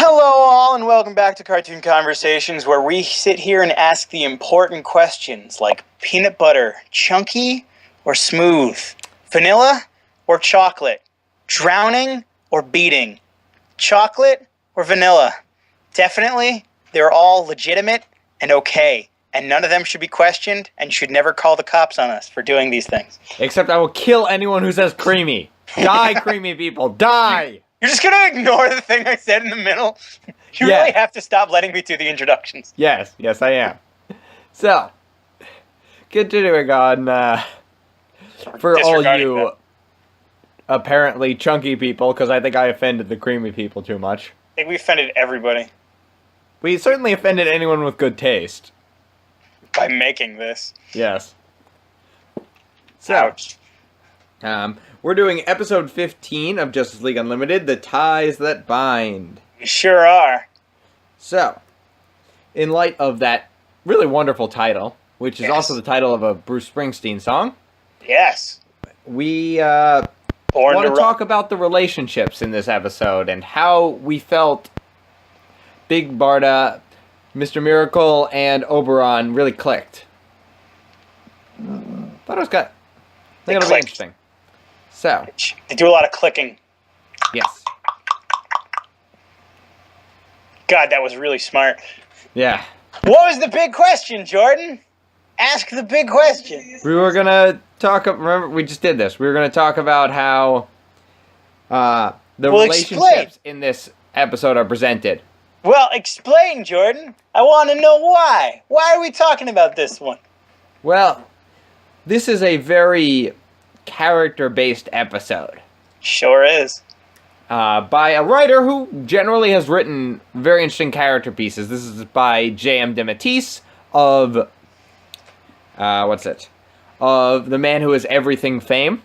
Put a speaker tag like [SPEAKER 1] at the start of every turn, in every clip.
[SPEAKER 1] Hello all and welcome back to Cartoon Conversations, where we sit here and ask the important questions like peanut butter, chunky or smooth, vanilla or chocolate, drowning or beating, chocolate or vanilla. Definitely, they're all legitimate and okay, and none of them should be questioned, and you should never call the cops on us for doing these things.
[SPEAKER 2] Except I will kill anyone who says creamy. Die, creamy people, die!
[SPEAKER 1] You're just gonna ignore the thing I said in the middle? You really have to stop letting me do the introductions.
[SPEAKER 2] Yes, I am. So, continuing on, for all you apparently chunky people, because I think I offended the creamy people too much.
[SPEAKER 1] I think we offended everybody.
[SPEAKER 2] We certainly offended anyone with good taste.
[SPEAKER 1] By making this.
[SPEAKER 2] Yes. So,
[SPEAKER 1] ouch.
[SPEAKER 2] We're doing episode 15 of Justice League Unlimited, The Ties That Bind.
[SPEAKER 1] We sure are.
[SPEAKER 2] So, in light of that really wonderful title, which is also the title of a Bruce Springsteen song.
[SPEAKER 1] Yes.
[SPEAKER 2] We want to talk about the relationships in this episode and how we felt Big Barda, Mr. Miracle, and Oberon really clicked. Thought it was good. I think it'll be interesting. So.
[SPEAKER 1] They do a lot of clicking.
[SPEAKER 2] Yes.
[SPEAKER 1] God, that was really smart.
[SPEAKER 2] Yeah.
[SPEAKER 1] What was the big question, Jordan? Ask the big question.
[SPEAKER 2] We were going to talk, remember, we just did this. We were going to talk about how the relationships in this episode are presented.
[SPEAKER 1] Well, explain, Jordan. I want to know why. Why are we talking about this one?
[SPEAKER 2] Well, this is a very character-based episode.
[SPEAKER 1] Sure is.
[SPEAKER 2] By a writer who generally has written very interesting character pieces. This is by J.M. DeMatteis of, of The Man Who Is Everything fame.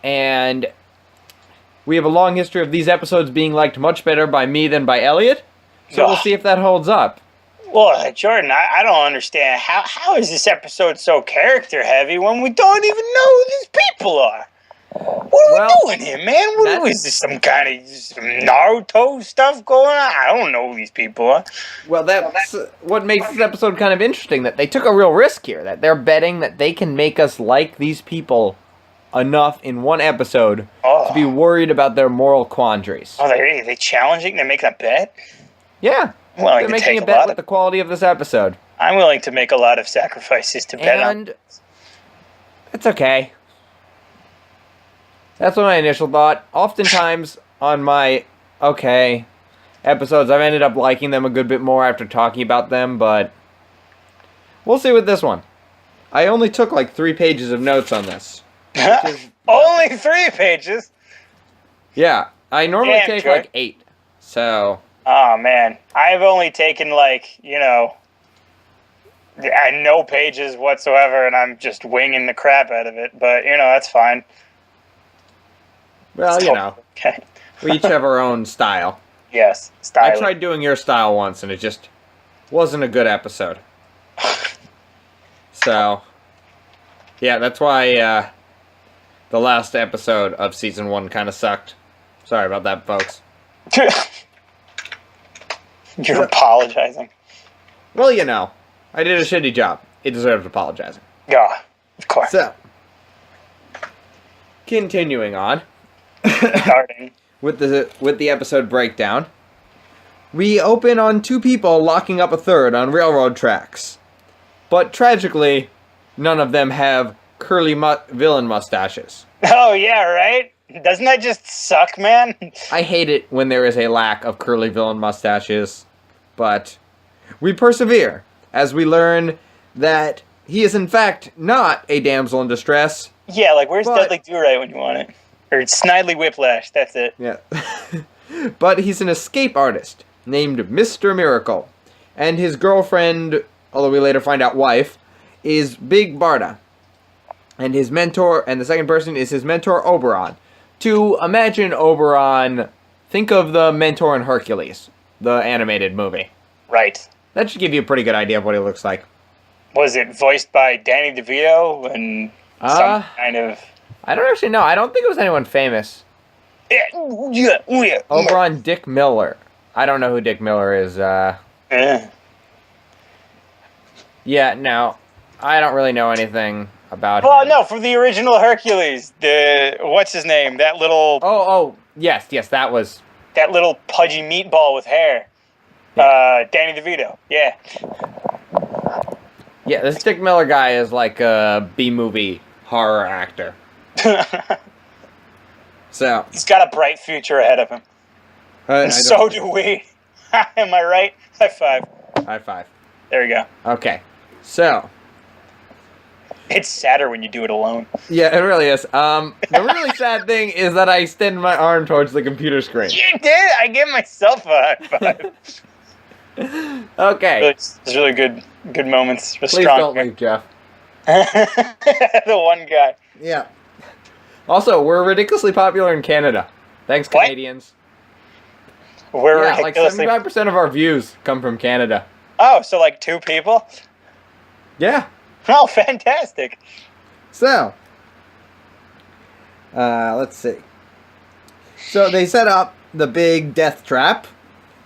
[SPEAKER 2] And we have a long history of these episodes being liked much better by me than by Elliot. So we'll see if that holds up.
[SPEAKER 1] Well, Jordan, I don't understand. How is this episode so character-heavy when we don't even know who these people are? What are we doing here, man? What is this, some kind of Naruto stuff going on? I don't know who these people are.
[SPEAKER 2] Well, that's what makes this episode kind of interesting, that they took a real risk here, that they're betting that they can make us like these people enough in one episode to be worried about their moral quandaries.
[SPEAKER 1] Oh, they challenging? They're making a bet?
[SPEAKER 2] Yeah. They're making a bet with the quality of this episode.
[SPEAKER 1] I'm willing to make a lot of sacrifices to bet on.
[SPEAKER 2] And it's okay. That's what my initial thought. Oftentimes on my episodes, I've ended up liking them a good bit more after talking about them, but we'll see with this one. I only took like 3 pages of notes on this.
[SPEAKER 1] Only 3 pages?
[SPEAKER 2] Yeah, I normally take like 8, so...
[SPEAKER 1] Oh, man. I've only taken, like, no pages whatsoever, and I'm just winging the crap out of it. But, that's fine.
[SPEAKER 2] Well,
[SPEAKER 1] Okay.
[SPEAKER 2] We each have our own style.
[SPEAKER 1] Yes, style.
[SPEAKER 2] I tried doing your style once, and it just wasn't a good episode. So, yeah, that's why the last episode of Season 1 kind of sucked. Sorry about that, folks.
[SPEAKER 1] You're apologizing.
[SPEAKER 2] Well, I did a shitty job. It deserves apologizing.
[SPEAKER 1] Yeah, of course.
[SPEAKER 2] So, continuing on.
[SPEAKER 1] Starting.
[SPEAKER 2] with the episode breakdown. We open on 2 people locking up a third on railroad tracks. But tragically, none of them have curly villain mustaches.
[SPEAKER 1] Oh, yeah, right? Doesn't that just suck, man?
[SPEAKER 2] I hate it when there is a lack of curly villain mustaches, but we persevere as we learn that he is in fact not a damsel in distress.
[SPEAKER 1] Yeah, like where's Dudley Do-Right when you want it? Or Snidely Whiplash, that's it.
[SPEAKER 2] Yeah. But he's an escape artist named Mr. Miracle, and his girlfriend, although we later find out wife, is Big Barda. And his mentor, and the second person is his mentor Oberon. To imagine Oberon, think of the mentor in Hercules, the animated movie.
[SPEAKER 1] Right.
[SPEAKER 2] That should give you a pretty good idea of what he looks like.
[SPEAKER 1] Was it voiced by Danny DeVito and some kind of...
[SPEAKER 2] I don't actually know. I don't think it was anyone famous.
[SPEAKER 1] Yeah.
[SPEAKER 2] Oberon Dick Miller. I don't know who Dick Miller is.
[SPEAKER 1] Yeah.
[SPEAKER 2] Yeah, no. I don't really know anything about
[SPEAKER 1] Well,
[SPEAKER 2] him.
[SPEAKER 1] no, from the original Hercules, what's his name? That
[SPEAKER 2] Oh, yes, that was...
[SPEAKER 1] that little pudgy meatball with hair. Danny DeVito. Yeah.
[SPEAKER 2] Yeah, this Dick Miller guy is like a B-movie horror actor. So...
[SPEAKER 1] He's got a bright future ahead of him. And so do we. Am I right? High five.
[SPEAKER 2] High five.
[SPEAKER 1] There we go.
[SPEAKER 2] Okay. So...
[SPEAKER 1] It's sadder when you do it alone.
[SPEAKER 2] Yeah, it really is. The really sad thing is that I extend my arm towards the computer screen.
[SPEAKER 1] You did? I give myself a high five.
[SPEAKER 2] Okay.
[SPEAKER 1] It's really good moments.
[SPEAKER 2] Please don't leave, Jeff.
[SPEAKER 1] The one guy.
[SPEAKER 2] Yeah. Also, we're ridiculously popular in Canada. Thanks,
[SPEAKER 1] What?
[SPEAKER 2] Canadians.
[SPEAKER 1] We're
[SPEAKER 2] Yeah, like
[SPEAKER 1] ridiculously...
[SPEAKER 2] 75% of our views come from Canada.
[SPEAKER 1] Oh, so like 2 people?
[SPEAKER 2] Yeah.
[SPEAKER 1] Oh, fantastic.
[SPEAKER 2] So, let's see. So they set up the big death trap.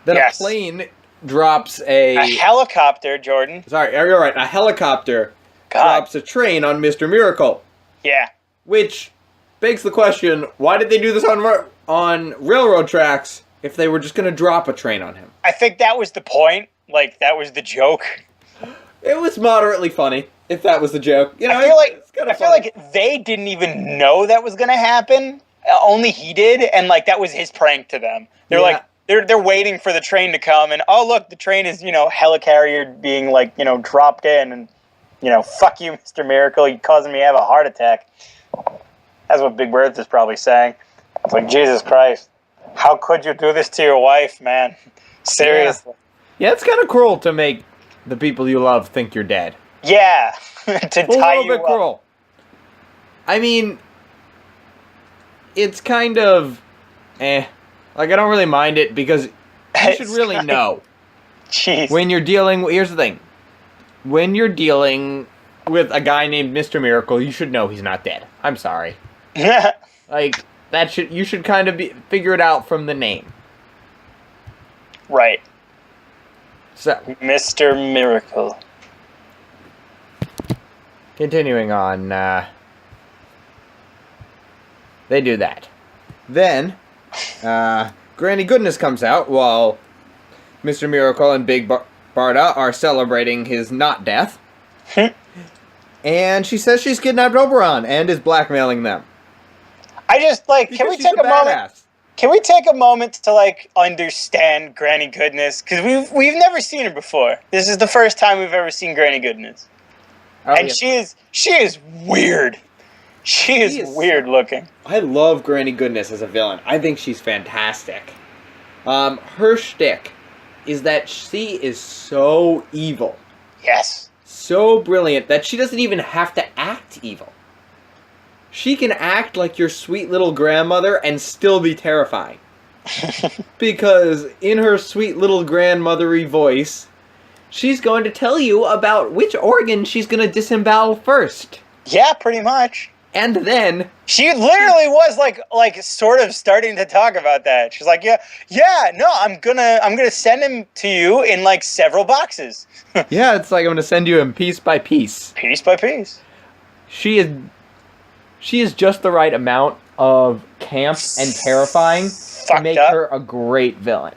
[SPEAKER 2] Then
[SPEAKER 1] Yes.
[SPEAKER 2] a plane drops a...
[SPEAKER 1] A helicopter, Jordan.
[SPEAKER 2] Sorry, you're right. A helicopter
[SPEAKER 1] God.
[SPEAKER 2] drops a train on Mr. Miracle.
[SPEAKER 1] Yeah.
[SPEAKER 2] Which begs the question, why did they do this on railroad tracks if they were just going to drop a train on him?
[SPEAKER 1] I think that was the point. Like, that was the joke.
[SPEAKER 2] It was moderately funny, if that was the joke. You know,
[SPEAKER 1] I feel
[SPEAKER 2] it's
[SPEAKER 1] like they didn't even know that was gonna happen. Only he did, and like that was his prank to them. They're
[SPEAKER 2] Yeah.
[SPEAKER 1] like they're waiting for the train to come, and oh look, the train is helicarrier being dropped in, and fuck you, Mr. Miracle, you causing me to have a heart attack. That's what Big Bertha's probably saying. It's like, Jesus Christ, how could you do this to your wife, man? Seriously.
[SPEAKER 2] Yeah, it's kind of cruel to make the people you love think you're dead.
[SPEAKER 1] Yeah, to
[SPEAKER 2] A
[SPEAKER 1] tie
[SPEAKER 2] little
[SPEAKER 1] you
[SPEAKER 2] bit
[SPEAKER 1] up.
[SPEAKER 2] cruel. I mean, it's kind of, like, I don't really mind it because you should really know.
[SPEAKER 1] Jeez.
[SPEAKER 2] When you're dealing, here's the thing. When you're dealing with a guy named Mr. Miracle, you should know he's not dead. I'm sorry. Like, you should kind of figure it out from the name.
[SPEAKER 1] Right.
[SPEAKER 2] So,
[SPEAKER 1] Mr. Miracle.
[SPEAKER 2] continuing on, they do that. Then, Granny Goodness comes out while Mr. Miracle and Big Barda are celebrating his not death. And she says she's kidnapped Oberon and is blackmailing them.
[SPEAKER 1] I just, like,
[SPEAKER 2] Because she's a badass.
[SPEAKER 1] Can we take a moment to, like, understand Granny Goodness? Because we've never seen her before. This is the first time we've ever seen Granny Goodness.
[SPEAKER 2] Oh,
[SPEAKER 1] And
[SPEAKER 2] yeah.
[SPEAKER 1] she is weird. She is weird looking.
[SPEAKER 2] I love Granny Goodness as a villain. I think she's fantastic. Her shtick is that she is so evil,
[SPEAKER 1] Yes.
[SPEAKER 2] so brilliant, that she doesn't even have to act evil. She can act like your sweet little grandmother and still be terrifying. Because in her sweet little grandmothery voice, she's going to tell you about which organ she's going to disembowel first.
[SPEAKER 1] Yeah, pretty much.
[SPEAKER 2] And then...
[SPEAKER 1] She literally was like sort of starting to talk about that. She's like, no, I'm gonna send him to you in like several boxes.
[SPEAKER 2] Yeah, it's like I'm going to send you him piece by piece.
[SPEAKER 1] Piece by piece.
[SPEAKER 2] She is just the right amount of camp and terrifying to
[SPEAKER 1] Fucked
[SPEAKER 2] make
[SPEAKER 1] up.
[SPEAKER 2] her a great villain.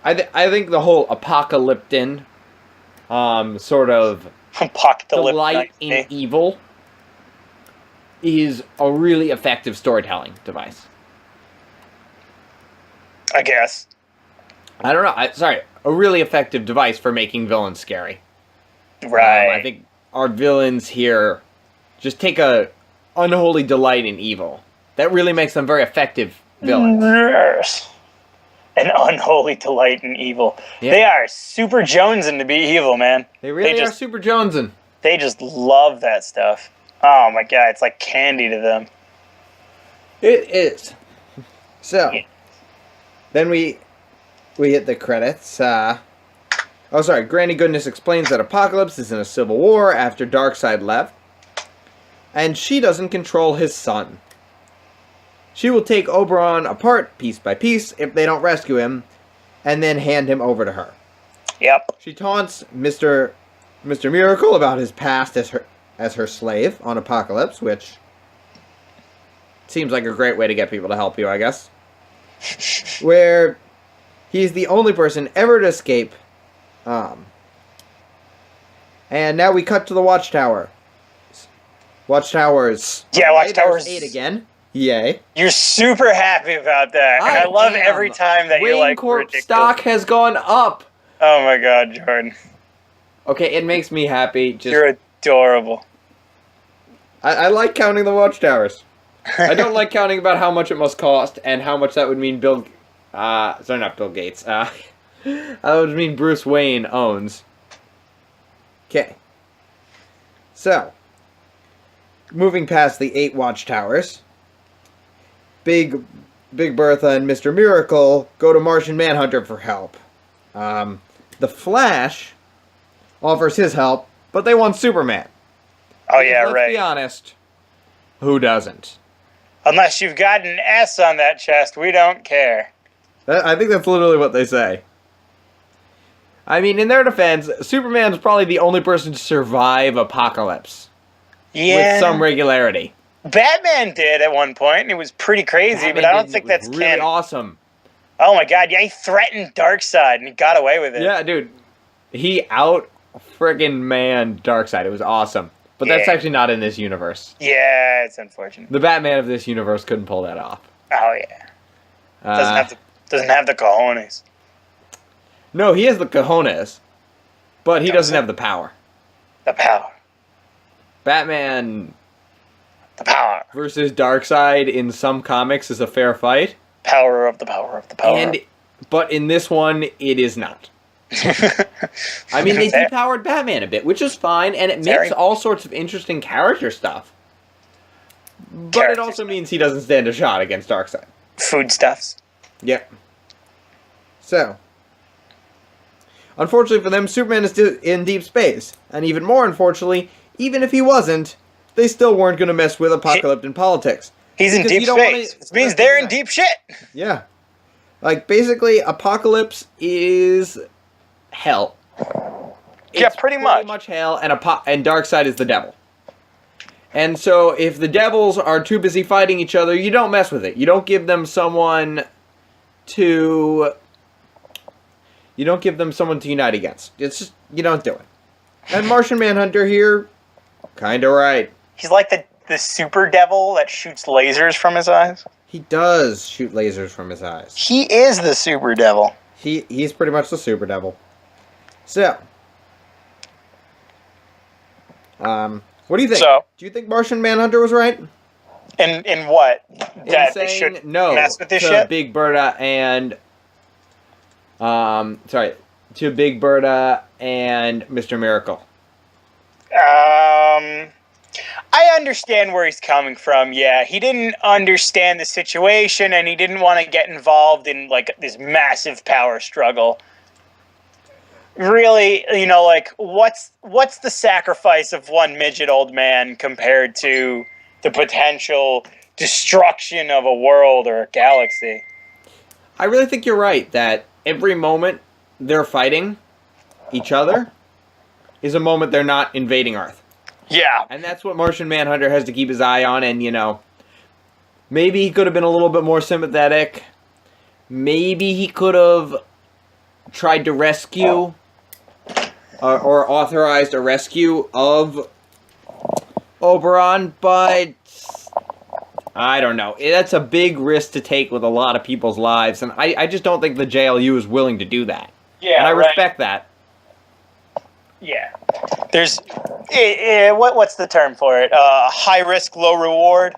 [SPEAKER 2] I think the whole apocalyptic sort of delight in evil is a really effective storytelling device.
[SPEAKER 1] I guess.
[SPEAKER 2] I don't know. A really effective device for making villains scary.
[SPEAKER 1] Right.
[SPEAKER 2] I think our villains here just take a unholy delight in evil. That really makes them very effective villains.
[SPEAKER 1] Yes. An unholy delight in evil.
[SPEAKER 2] Yeah.
[SPEAKER 1] They are super jonesing to be evil, man.
[SPEAKER 2] They really are
[SPEAKER 1] just,
[SPEAKER 2] super jonesing.
[SPEAKER 1] They just love that stuff. Oh my god, it's like candy to them.
[SPEAKER 2] It is. So,
[SPEAKER 1] Yeah.
[SPEAKER 2] then we hit the credits. Granny Goodness explains that Apokolips is in a civil war after Darkseid left, and she doesn't control his son. she will take Oberon apart piece by piece if they don't rescue him, and then hand him over to her.
[SPEAKER 1] Yep.
[SPEAKER 2] She taunts Mr. Miracle about his past as her slave on Apokolips, which seems like a great way to get people to help you, I guess. Where he's the only person ever to escape. And now we cut to the Watchtower. Watchtowers.
[SPEAKER 1] Yeah, Watchtowers.
[SPEAKER 2] 8 again. Yay.
[SPEAKER 1] You're super happy about that. And I love every time that you're like,
[SPEAKER 2] Corp
[SPEAKER 1] ridiculous.
[SPEAKER 2] stock has gone up.
[SPEAKER 1] Oh my god, Jordan.
[SPEAKER 2] Okay, it makes me happy.
[SPEAKER 1] You're adorable.
[SPEAKER 2] I like counting the Watchtowers. I don't like counting about how much it must cost and how much that would mean sorry, not Bill Gates. That would mean Bruce Wayne owns. Okay. So, moving past the 8 Watchtowers, Big Bertha and Mr. Miracle go to Martian Manhunter for help. The Flash offers his help, but they want Superman.
[SPEAKER 1] Oh yeah,
[SPEAKER 2] Let's
[SPEAKER 1] right.
[SPEAKER 2] be honest, who doesn't?
[SPEAKER 1] Unless you've got an S on that chest, we don't care.
[SPEAKER 2] I think that's literally what they say. I mean, in their defense, Superman's probably the only person to survive Apokolips.
[SPEAKER 1] Yeah.
[SPEAKER 2] With some regularity.
[SPEAKER 1] Batman did at one point, and it was pretty crazy, but I don't think that's
[SPEAKER 2] really
[SPEAKER 1] canon.
[SPEAKER 2] awesome.
[SPEAKER 1] Oh my god, yeah, he threatened Darkseid, and he got away with it.
[SPEAKER 2] Yeah, dude. He out-friggin' manned Darkseid. It was awesome. But that's actually not in this universe.
[SPEAKER 1] Yeah, it's unfortunate.
[SPEAKER 2] The Batman of this universe couldn't pull that off.
[SPEAKER 1] Oh yeah. Doesn't have the cojones.
[SPEAKER 2] No, he has the cojones, but he doesn't have the power.
[SPEAKER 1] The power.
[SPEAKER 2] Batman
[SPEAKER 1] The power.
[SPEAKER 2] versus Darkseid in some comics is a fair fight.
[SPEAKER 1] Power of the power of the power.
[SPEAKER 2] But in this one, it is not. I mean, they depowered Batman a bit, which is fine, and it makes all sorts of interesting character stuff. But it also means he doesn't stand a shot against Darkseid.
[SPEAKER 1] Foodstuffs.
[SPEAKER 2] Yep. So, unfortunately for them, Superman is in deep space. And even more unfortunately, even if he wasn't, they still weren't going to mess with Apocalyptic politics.
[SPEAKER 1] He's in deep space. It means they're in deep shit.
[SPEAKER 2] Yeah. Like, basically, Apokolips is hell.
[SPEAKER 1] Yeah, pretty much
[SPEAKER 2] hell, and Darkseid is the devil. And so, if the devils are too busy fighting each other, you don't mess with it. You don't give them someone to unite against. It's just, you don't do it. And Martian Manhunter here, kinda right.
[SPEAKER 1] He's like the super devil that shoots lasers from his eyes.
[SPEAKER 2] He does shoot lasers from his eyes.
[SPEAKER 1] He is the super devil.
[SPEAKER 2] He's pretty much the super devil. So, what do you think? Do you think Martian Manhunter was right?
[SPEAKER 1] In what?
[SPEAKER 2] That they should mess with this shit? Big Bertha and to Big Bertha and Mr. Miracle.
[SPEAKER 1] I understand where he's coming from. Yeah, he didn't understand the situation, and he didn't want to get involved in like this massive power struggle. Really, like what's the sacrifice of one midget old man compared to the potential destruction of a world or a galaxy?
[SPEAKER 2] I really think you're right that every moment they're fighting each other is a moment they're not invading Earth.
[SPEAKER 1] Yeah.
[SPEAKER 2] And that's what Martian Manhunter has to keep his eye on, and, maybe he could have been a little bit more sympathetic. Maybe he could have tried to rescue or authorized a rescue of Oberon, but I don't know. That's a big risk to take with a lot of people's lives, and I just don't think the JLU is willing to do that.
[SPEAKER 1] Yeah,
[SPEAKER 2] and I respect that.
[SPEAKER 1] Yeah. There's what's the term for it? High risk, low reward.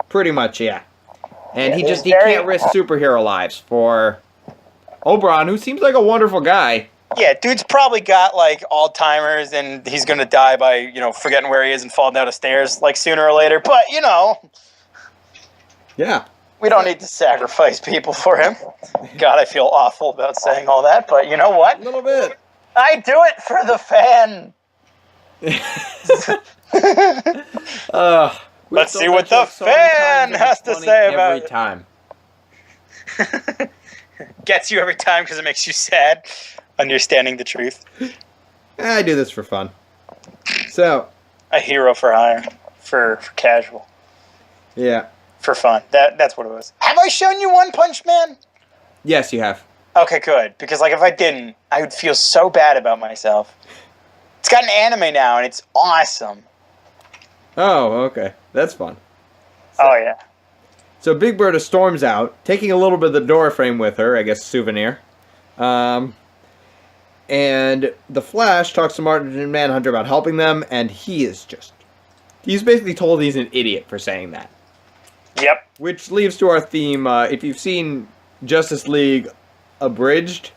[SPEAKER 2] Pretty much, yeah. And he can't risk superhero lives for Oberon, who seems like a wonderful guy.
[SPEAKER 1] Yeah, dude's probably got like Alzheimer's, and he's gonna die by forgetting where he is and falling down the stairs like sooner or later. But
[SPEAKER 2] yeah,
[SPEAKER 1] we don't need to sacrifice people for him. God, I feel awful about saying all that, but you know what?
[SPEAKER 2] A little bit.
[SPEAKER 1] I do it for the fan. Let's see what the fan has to say about
[SPEAKER 2] every time.
[SPEAKER 1] Gets you every time because it makes you sad. Understanding the truth.
[SPEAKER 2] I do this for fun. So.
[SPEAKER 1] A hero for hire. For casual.
[SPEAKER 2] Yeah.
[SPEAKER 1] For fun. That's what it was. Have I shown you One Punch Man?
[SPEAKER 2] Yes, you have.
[SPEAKER 1] Okay, good. Because if I didn't, I would feel so bad about myself. It's got an anime now, and it's awesome.
[SPEAKER 2] Oh, okay. That's fun.
[SPEAKER 1] Oh, yeah.
[SPEAKER 2] So Big Bertha storms out, taking a little bit of the door frame with her, I guess souvenir. And the Flash talks to Martian Manhunter about helping them, and he's basically told he's an idiot for saying that.
[SPEAKER 1] Yep.
[SPEAKER 2] Which leads to our theme. If you've seen Justice League Abridged,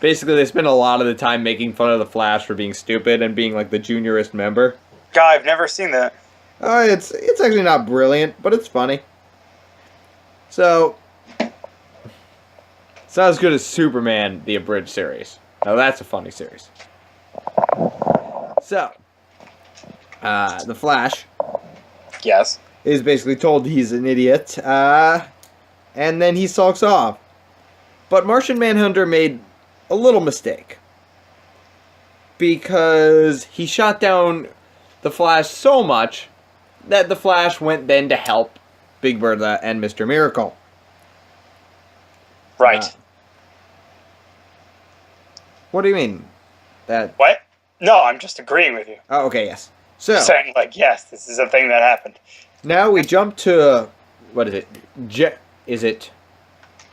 [SPEAKER 2] basically they spend a lot of the time making fun of the Flash for being stupid and being like the juniorest member.
[SPEAKER 1] God, I've never seen that.
[SPEAKER 2] It's actually not brilliant, but it's funny. So, it's not as good as Superman, the Abridged series. Now that's a funny series. So, the Flash.
[SPEAKER 1] Yes.
[SPEAKER 2] Is basically told he's an idiot, and then he sulks off. But Martian Manhunter made a little mistake. Because he shot down the Flash so much that the Flash went then to help Big Bertha and Mr. Miracle.
[SPEAKER 1] Right.
[SPEAKER 2] What do you mean?
[SPEAKER 1] What? No, I'm just agreeing with you.
[SPEAKER 2] Oh, okay, yes. So,
[SPEAKER 1] saying, yes, this is a thing that happened.
[SPEAKER 2] Now we jump to, what is it? Is it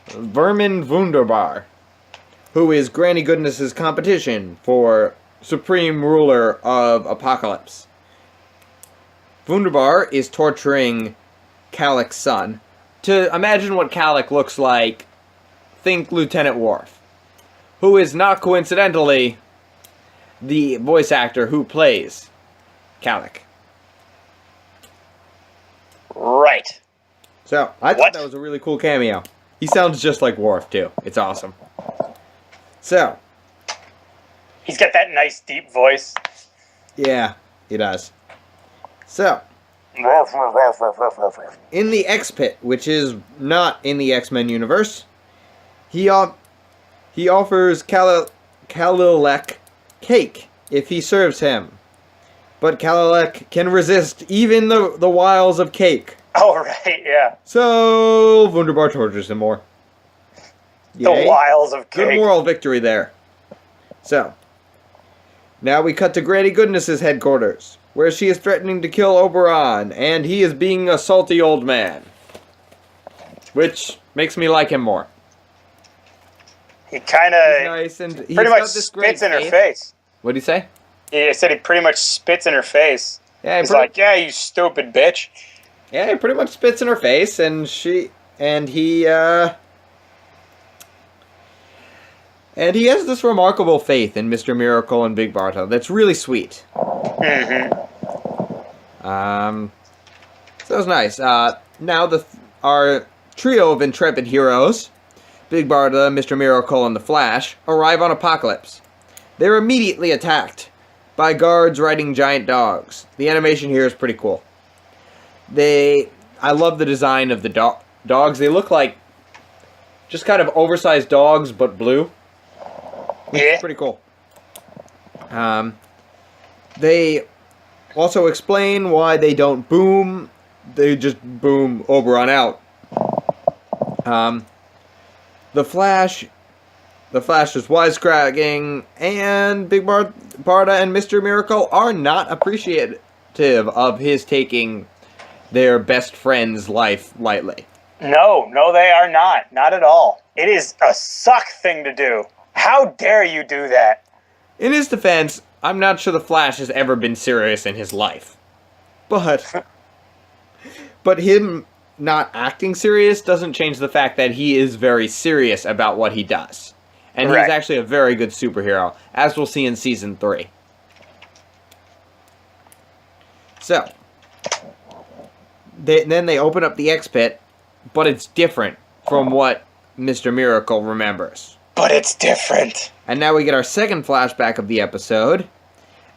[SPEAKER 2] Vermin Wunderbar, who is Granny Goodness's competition for Supreme Ruler of Apokolips. Wunderbar is torturing Kalec's son. To imagine what Kalec looks like, think Lieutenant Worf, who is not coincidentally the voice actor who plays Kalec.
[SPEAKER 1] Right.
[SPEAKER 2] So, I thought that was a really cool cameo. He sounds just like Worf, too. It's awesome. So.
[SPEAKER 1] He's got that nice, deep voice.
[SPEAKER 2] Yeah, he does. So. In the X-Pit, which is not in the X-Men universe, he offers Kalilek cake if he serves him. But Kalilek can resist even the wiles of cake.
[SPEAKER 1] Oh, right, yeah.
[SPEAKER 2] So, Wunderbar tortures him more. Yay.
[SPEAKER 1] The wiles of cake.
[SPEAKER 2] Good moral victory there. So, now we cut to Granny Goodness's headquarters, where she is threatening to kill Oberon, and he is being a salty old man. Which makes me like him more.
[SPEAKER 1] He kind of
[SPEAKER 2] nice and
[SPEAKER 1] pretty much spits in her face.
[SPEAKER 2] What did he say?
[SPEAKER 1] He said he pretty much spits in her face.
[SPEAKER 2] Yeah,
[SPEAKER 1] he's like, yeah, you stupid bitch.
[SPEAKER 2] Yeah, he pretty much spits in her face, and he has this remarkable faith in Mr. Miracle and Big Bertha that's really sweet.
[SPEAKER 1] Mm-hmm.
[SPEAKER 2] So it was nice. Now our trio of intrepid heroes, Big Bertha, Mr. Miracle, and the Flash, arrive on Apokolips. They're immediately attacked by guards riding giant dogs. The animation here is pretty cool. I love the design of the dogs. They look like just kind of oversized dogs, but blue. Which is pretty cool. They also explain why they don't boom. They just boom Oberon out. The Flash is wisecracking, and Big Bertha and Mr. Miracle are not appreciative of his taking their best friend's life lightly.
[SPEAKER 1] No, they are not. Not at all. It is a suck thing to do. How dare you do that?
[SPEAKER 2] In his defense, I'm not sure the Flash has ever been serious in his life. But him not acting serious doesn't change the fact that he is very serious about what he does. And he's actually a very good superhero, as we'll see in Season 3. So, then they open up the X-Pit, but it's different from what Mr. Miracle remembers.
[SPEAKER 1] But it's different.
[SPEAKER 2] And now we get our second flashback of the episode,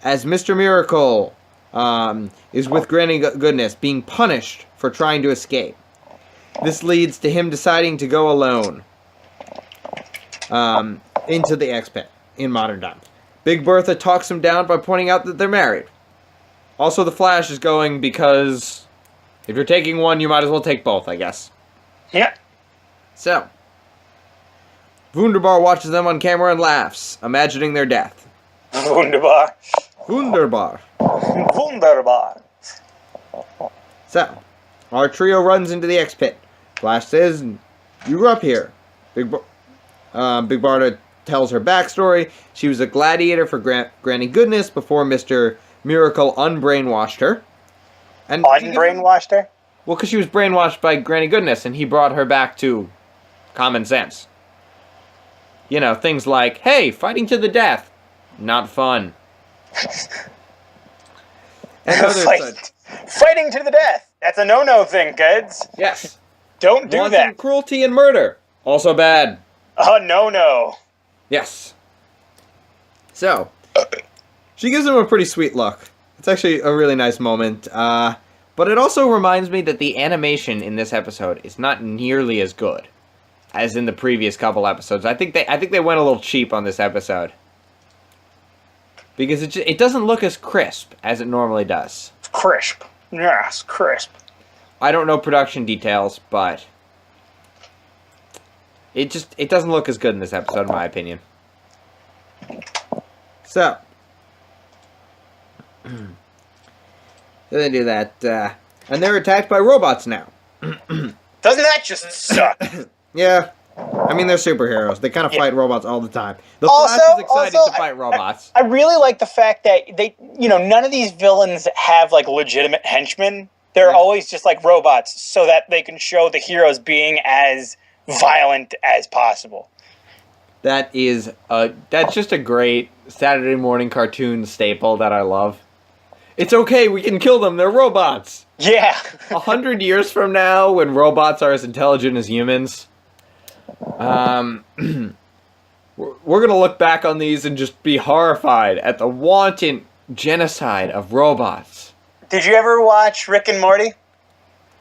[SPEAKER 2] as Mr. Miracle is with Granny Goodness, being punished for trying to escape. This leads to him deciding to go alone into the X-Pit in modern times. Big Bertha talks him down by pointing out that they're married. Also, the Flash is going because if you're taking one, you might as well take both, I guess.
[SPEAKER 1] Yeah.
[SPEAKER 2] So, Wunderbar watches them on camera and laughs, imagining their death.
[SPEAKER 1] Wunderbar.
[SPEAKER 2] Wunderbar.
[SPEAKER 1] Wunderbar.
[SPEAKER 2] So, our trio runs into the X-Pit. Flash says, "You grew up here." Big Barda tells her backstory. She was a gladiator for Granny Goodness before Mr. Miracle unbrainwashed her. And
[SPEAKER 1] unbrainwashed her?
[SPEAKER 2] Well, because she was brainwashed by Granny Goodness, and he brought her back to common sense. You know, things like, hey, fighting to the death. Not fun. And other such.
[SPEAKER 1] Fighting to the death. That's a no-no thing, kids.
[SPEAKER 2] Yes.
[SPEAKER 1] Don't do that.
[SPEAKER 2] Cruelty and murder. Also bad.
[SPEAKER 1] No.
[SPEAKER 2] Yes. So, she gives him a pretty sweet look. It's actually a really nice moment. But it also reminds me that the animation in this episode is not nearly as good as in the previous couple episodes. I think they went a little cheap on this episode. Because it doesn't look as crisp as it normally does.
[SPEAKER 1] Crisp. Yes, crisp.
[SPEAKER 2] I don't know production details, but it doesn't look as good in this episode, in my opinion. So, they do that, and they're attacked by robots now.
[SPEAKER 1] Doesn't that just suck?
[SPEAKER 2] Yeah. I mean, they're superheroes. They kind of fight robots all the time. The Flash is excited to fight robots.
[SPEAKER 1] I really like the fact that none of these villains have, like, legitimate henchmen. They're always just, like, robots so that they can show the heroes being as violent as possible.
[SPEAKER 2] That's just a great Saturday morning cartoon staple that I love. It's okay, we can kill them, they're robots!
[SPEAKER 1] Yeah!
[SPEAKER 2] 100 years from now, when robots are as intelligent as humans, we're gonna look back on these and just be horrified at the wanton genocide of robots.
[SPEAKER 1] Did you ever watch Rick and Morty?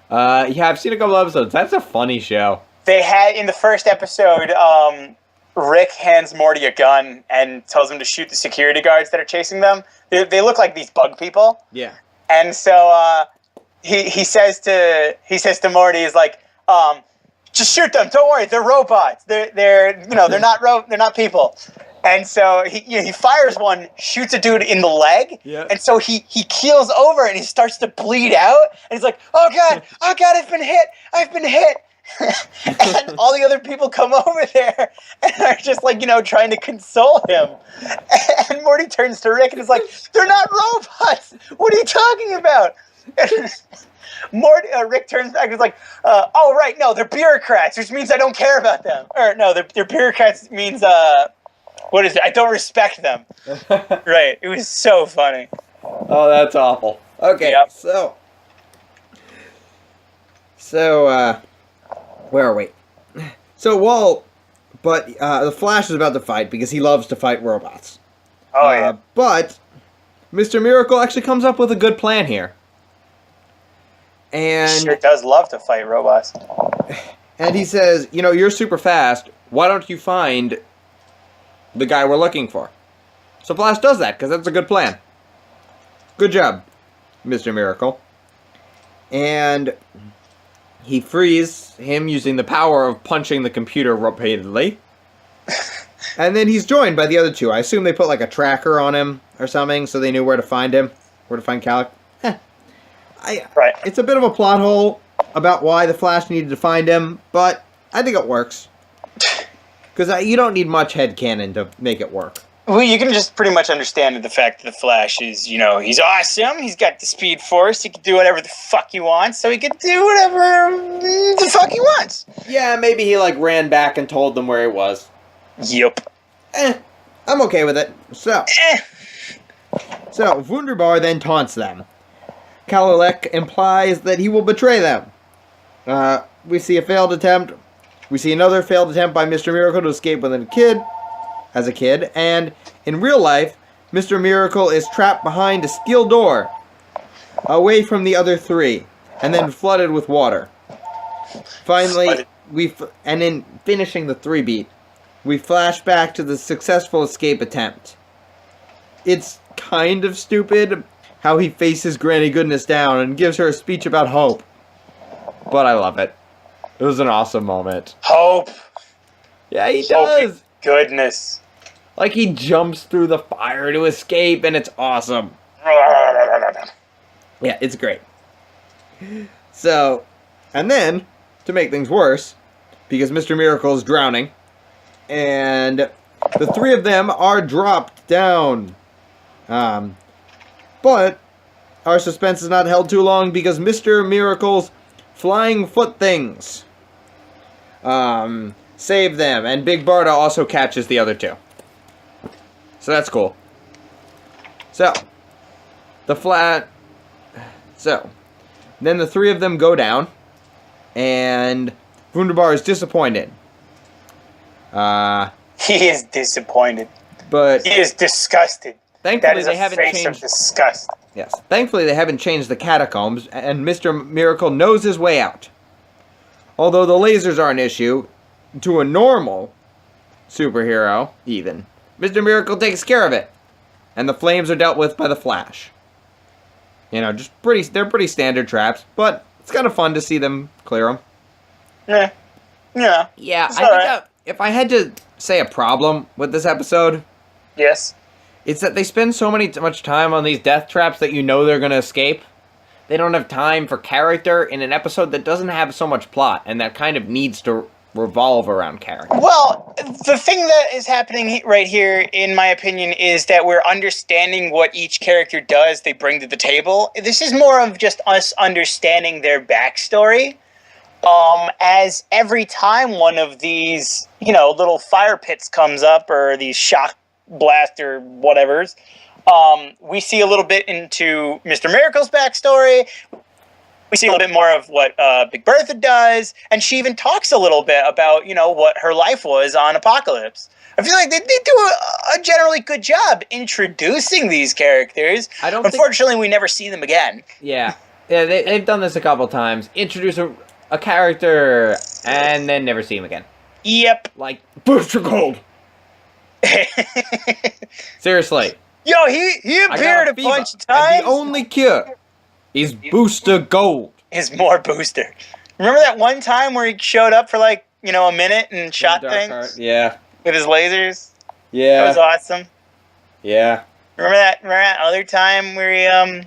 [SPEAKER 2] Yeah, I've seen a couple episodes. That's a funny show.
[SPEAKER 1] They had, in the first episode, Rick hands Morty a gun and tells him to shoot the security guards that are chasing them. They look like these bug people.
[SPEAKER 2] Yeah.
[SPEAKER 1] And so he says to Morty, he's like, just shoot them. Don't worry, they're robots. They're not people. And so he fires one, shoots a dude in the leg, and so he keels over and he starts to bleed out. And he's like, oh god, I've been hit. And all the other people come over there and are just like, trying to console him. And Morty turns to Rick and is like, they're not robots. What are you talking about? And Rick turns back and is like, oh, right, no, they're bureaucrats, which means I don't care about them. Or no, they're bureaucrats means, what is it? I don't respect them. Right. It was so funny.
[SPEAKER 2] Oh, that's awful. Okay, yep. So, where are we? So, the Flash is about to fight because he loves to fight robots.
[SPEAKER 1] Oh, yeah.
[SPEAKER 2] But Mr. Miracle actually comes up with a good plan here. And
[SPEAKER 1] he sure does love to fight robots.
[SPEAKER 2] And he says, you're super fast. Why don't you find the guy we're looking for? So Flash does that because that's a good plan. Good job, Mr. Miracle. And he frees him using the power of punching the computer repeatedly. And then he's joined by the other two. I assume they put like a tracker on him or something so they knew where to find him. Where to find Calic.
[SPEAKER 1] Right.
[SPEAKER 2] It's a bit of a plot hole about why the Flash needed to find him, but I think it works. Because you don't need much headcanon to make it work.
[SPEAKER 1] Well, you can just pretty much understand the fact that the Flash is, he's awesome. He's got the Speed Force. He can do whatever the fuck he wants, so he can do whatever the fuck he wants.
[SPEAKER 2] Yeah, maybe he, ran back and told them where he was.
[SPEAKER 1] Yep.
[SPEAKER 2] I'm okay with it. So Wunderbar then taunts them. Kalilek implies that he will betray them. We see a failed attempt. We see another failed attempt by Mr. Miracle to escape as a kid, and in real life, Mr. Miracle is trapped behind a steel door away from the other three, and then flooded with water. Finally, and in finishing the 3-beat, we flash back to the successful escape attempt. It's kind of stupid how he faces Granny Goodness down and gives her a speech about hope. But I love it. It was an awesome moment.
[SPEAKER 1] Hope.
[SPEAKER 2] Yeah, he does.
[SPEAKER 1] Goodness.
[SPEAKER 2] Like, he jumps through the fire to escape, and it's awesome. Yeah, it's great. So, and then, to make things worse, because Mr. Miracle is drowning, and the three of them are dropped down. But our suspense is not held too long because Mr. Miracle's flying foot things save them, and Big Barda also catches the other two. So that's cool. So, then the three of them go down, and Wunderbar is disappointed.
[SPEAKER 1] He is disappointed.
[SPEAKER 2] But
[SPEAKER 1] he is disgusted.
[SPEAKER 2] Thankfully, they haven't changed.
[SPEAKER 1] Of disgust.
[SPEAKER 2] Yes. Thankfully, they haven't changed the catacombs, and Mr. Miracle knows his way out. Although the lasers are an issue, to a normal superhero, even, Mr. Miracle takes care of it, and the flames are dealt with by the Flash. You know, they're pretty standard traps, but it's kind of fun to see them clear them.
[SPEAKER 1] Yeah. Yeah.
[SPEAKER 2] Yeah, I think if I had to say a problem with this episode...
[SPEAKER 1] Yes?
[SPEAKER 2] It's that they spend much time on these death traps that you know they're going to escape. They don't have time for character in an episode that doesn't have so much plot, and that kind of needs to revolve around character.
[SPEAKER 1] Well, the thing that is happening right here, in my opinion, is that we're understanding what each character does, they bring to the table. This is more of just us understanding their backstory. As every time one of these, little fire pits comes up, or these shock blast or whatevers, we see a little bit into Mr. Miracle's backstory. We see a little bit more of what Big Bertha does, and she even talks a little bit about, what her life was on Apokolips. I feel like they do a generally good job introducing these characters. Unfortunately, we never see them again.
[SPEAKER 2] Yeah, they've done this a couple times. Introduce a character, and then never see him again.
[SPEAKER 1] Yep.
[SPEAKER 2] Like Booster Gold. Seriously.
[SPEAKER 1] Yo, he appeared a bunch of times.
[SPEAKER 2] And the only cure is Booster Gold.
[SPEAKER 1] Is more Booster. Remember that one time where he showed up for a minute and shot things?
[SPEAKER 2] Heart. Yeah.
[SPEAKER 1] With his lasers?
[SPEAKER 2] Yeah.
[SPEAKER 1] That was awesome.
[SPEAKER 2] Yeah.
[SPEAKER 1] Remember that other time where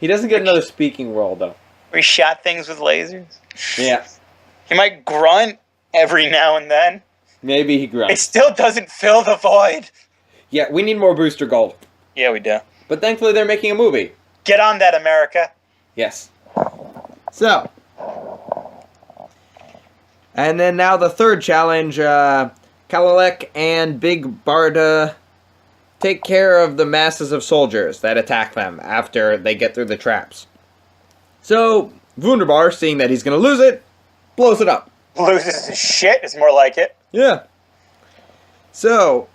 [SPEAKER 2] he doesn't get another speaking role, though.
[SPEAKER 1] Where he shot things with lasers?
[SPEAKER 2] Yeah.
[SPEAKER 1] He might grunt every now and then.
[SPEAKER 2] Maybe he grunts.
[SPEAKER 1] It still doesn't fill the void.
[SPEAKER 2] Yeah, we need more Booster Gold.
[SPEAKER 1] Yeah, we do.
[SPEAKER 2] But thankfully they're making a movie.
[SPEAKER 1] Get on that, America.
[SPEAKER 2] Yes. So. And then now the third challenge, Kalalek and Big Barda take care of the masses of soldiers that attack them after they get through the traps. So, Wunderbar, seeing that he's going to lose it, blows it up.
[SPEAKER 1] Loses his shit is more like it.
[SPEAKER 2] Yeah. So,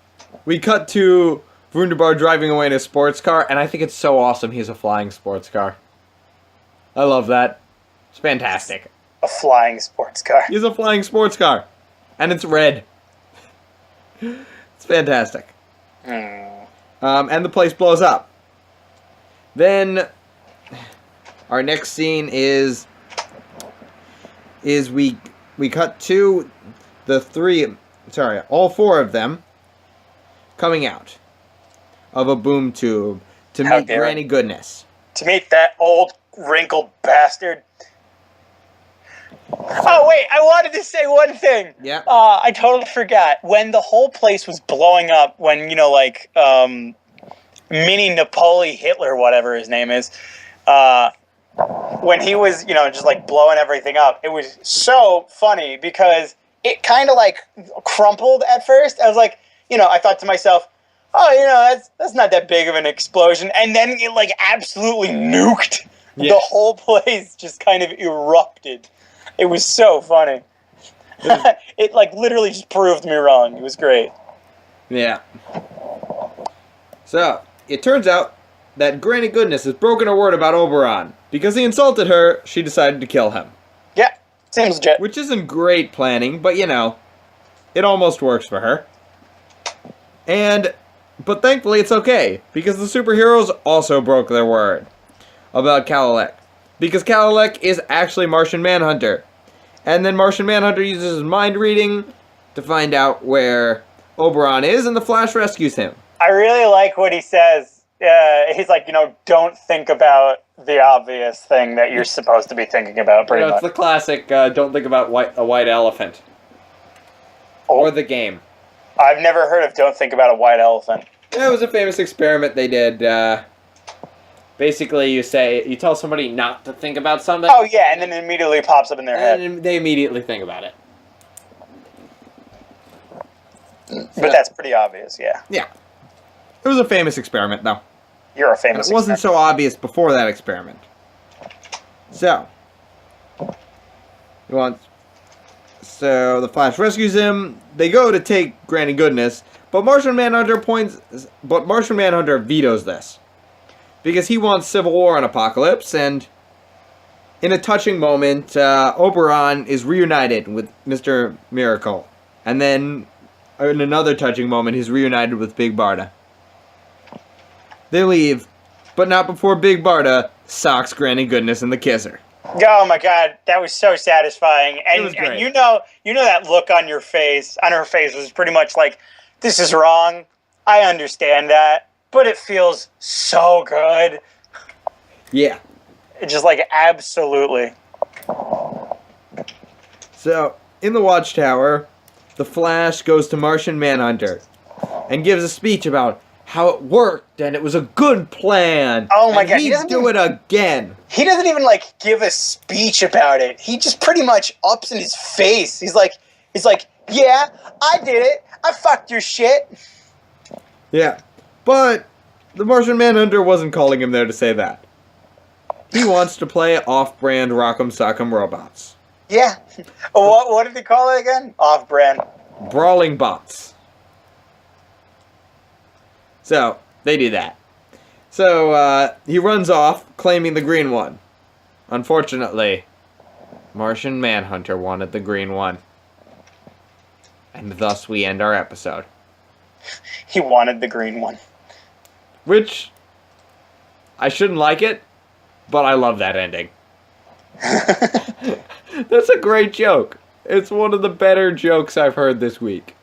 [SPEAKER 2] we cut to Wunderbar driving away in a sports car, and I think it's so awesome he's a flying sports car. I love that. It's fantastic.
[SPEAKER 1] A flying sports car.
[SPEAKER 2] He's a flying sports car. And it's red. It's fantastic. And the place blows up. Then, our next scene is we cut to all four of them coming out of a boom tube to meet Granny Goodness.
[SPEAKER 1] To meet that old wrinkled bastard. Oh, wait, I wanted to say one thing.
[SPEAKER 2] Yeah.
[SPEAKER 1] I totally forgot. When the whole place was blowing up, when, Mini Napoli Hitler, whatever his name is, when he was, just blowing everything up, it was so funny because it kind of crumpled at first. I was like, I thought to myself, oh, that's not that big of an explosion. And then it absolutely nuked. Yeah. The whole place just kind of erupted. It was so funny. It literally just proved me wrong. It was great.
[SPEAKER 2] Yeah. So, it turns out that Granny Goodness has broken her word about Oberon. Because he insulted her, she decided to kill him.
[SPEAKER 1] Yeah, seems legit.
[SPEAKER 2] Which isn't great planning, but you know, it almost works for her. But thankfully it's okay, because the superheroes also broke their word about Kalilek. Because Kalilek is actually Martian Manhunter. And then Martian Manhunter uses his mind reading to find out where Oberon is, and the Flash rescues him.
[SPEAKER 1] I really like what he says. He's like, don't think about the obvious thing that you're supposed to be thinking about, pretty much.
[SPEAKER 2] It's the classic, don't think about a white elephant. Or the game.
[SPEAKER 1] I've never heard of don't think about a white elephant.
[SPEAKER 2] Yeah, it was a famous experiment they did. Basically, you tell somebody not to think about something.
[SPEAKER 1] Oh, yeah, and then it immediately pops up in their head.
[SPEAKER 2] And they immediately think about it.
[SPEAKER 1] But that's pretty obvious, yeah.
[SPEAKER 2] Yeah. It was a famous experiment, though.
[SPEAKER 1] You're a famous
[SPEAKER 2] It wasn't so obvious before that experiment. So the Flash rescues him. They go to take Granny Goodness, but Martian Manhunter vetoes this because he wants civil war on Apokolips. And in a touching moment, Oberon is reunited with Mr. Miracle, and then in another touching moment, he's reunited with Big Barda. They leave, but not before Big Barda socks Granny Goodness in the kisser.
[SPEAKER 1] Oh my god, that was so satisfying. And,
[SPEAKER 2] It was great.
[SPEAKER 1] and you know that look on her face was pretty much like, this is wrong. I understand that, but it feels so good.
[SPEAKER 2] Yeah.
[SPEAKER 1] It's just like, absolutely.
[SPEAKER 2] So, in the Watchtower, the Flash goes to Martian Manhunter and gives a speech about how it worked and it was a good plan.
[SPEAKER 1] Oh my god,
[SPEAKER 2] he'd do it again.
[SPEAKER 1] He doesn't even give a speech about it. He just pretty much ups in his face. He's like, yeah, I did it. I fucked your shit.
[SPEAKER 2] Yeah, but the Martian Manhunter wasn't calling him there to say that. He wants to play off-brand Rock'em Sock'em robots.
[SPEAKER 1] Yeah. What did he call it again? Off-brand.
[SPEAKER 2] Brawling bots. So, they do that. So, he runs off, claiming the green one. Unfortunately, Martian Manhunter wanted the green one. And thus we end our episode.
[SPEAKER 1] He wanted the green one.
[SPEAKER 2] Which, I shouldn't like it, but I love that ending. That's a great joke. It's one of the better jokes I've heard this week.